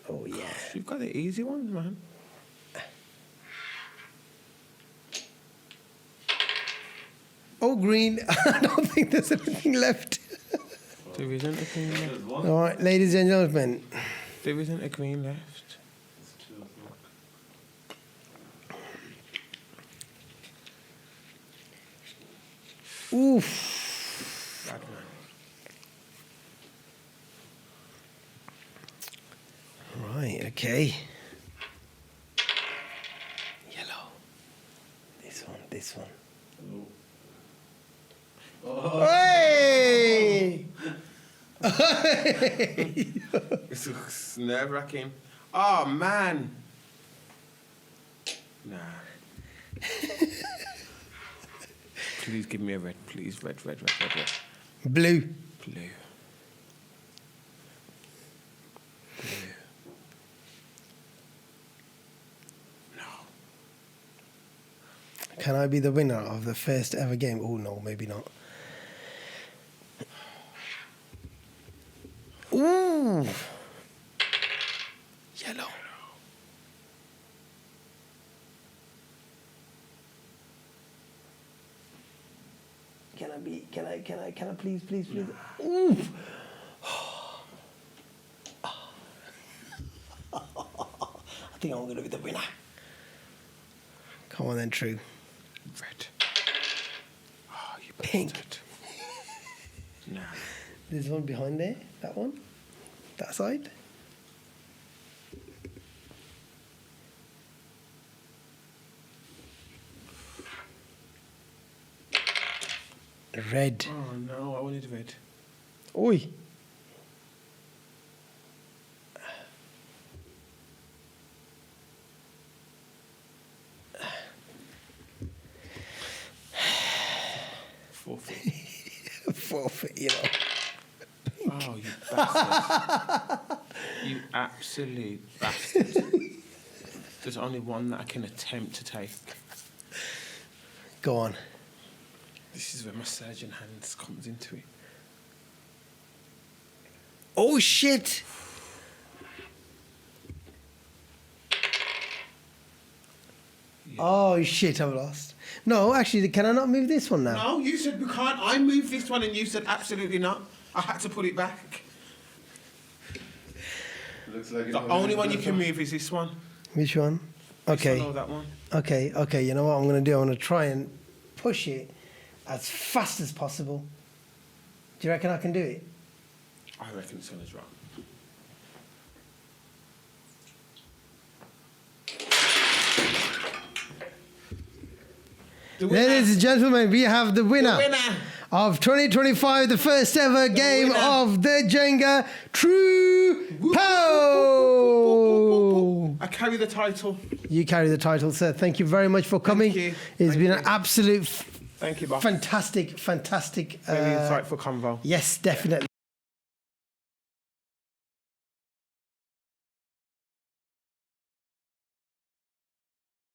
Oh, yeah.
You've got the easy ones, man.
Oh, green. I don't think there's anything left.
There isn't a green left.
There's one.
All right, ladies and gentlemen.
There isn't a green left.
There's two, I think.
Oof.
Bad man.
Right, okay. Yellow. This one.
Oh.
Hey!
It's nerve-wracking. Oh, man. Nah. Please give me a red, please. Red.
Blue.
Blue. No.
Can I be the winner of the first ever game? Oh, no, maybe not. Ooh. Yellow. Can I please? Ooh. I think I'm going to be the winner. Come on then, Tru.
Red. Oh, you
Pink.
bastard. No.
There's one behind there. That one. That side. Red.
Oh no, I wanted red.
Oi.
Forfeit.
Forfeit, you know.
Oh, you bastard. You absolute bastard. There's only one that I can attempt to take.
Go on.
This is where my surgeon hands comes into it.
Oh, shit.
Yeah.
Oh, shit, I've lost. No, actually, can I not move this one now?
No, you said we can't. I moved this one and you said absolutely not. I had to put it back.
Looks like
The only one you can move is this one.
Which one?
This
Okay.
one or that one.
Okay, you know what I'm going to do? I'm going to try and push it as fast as possible. Do you reckon I can do it?
I reckon this one is wrong. The winner.
Ladies and gentlemen, we have the winner,
The winner.
of 2025, the first ever game
winner.
of the Jenga, Tru Powell.
I carry the title.
You carry the title, sir. Thank you very much for coming.
you.
It's
Thank
been
you.
an absolute
Thank you, Bob.
fantastic.
Very insightful convo.
Yes, definitely.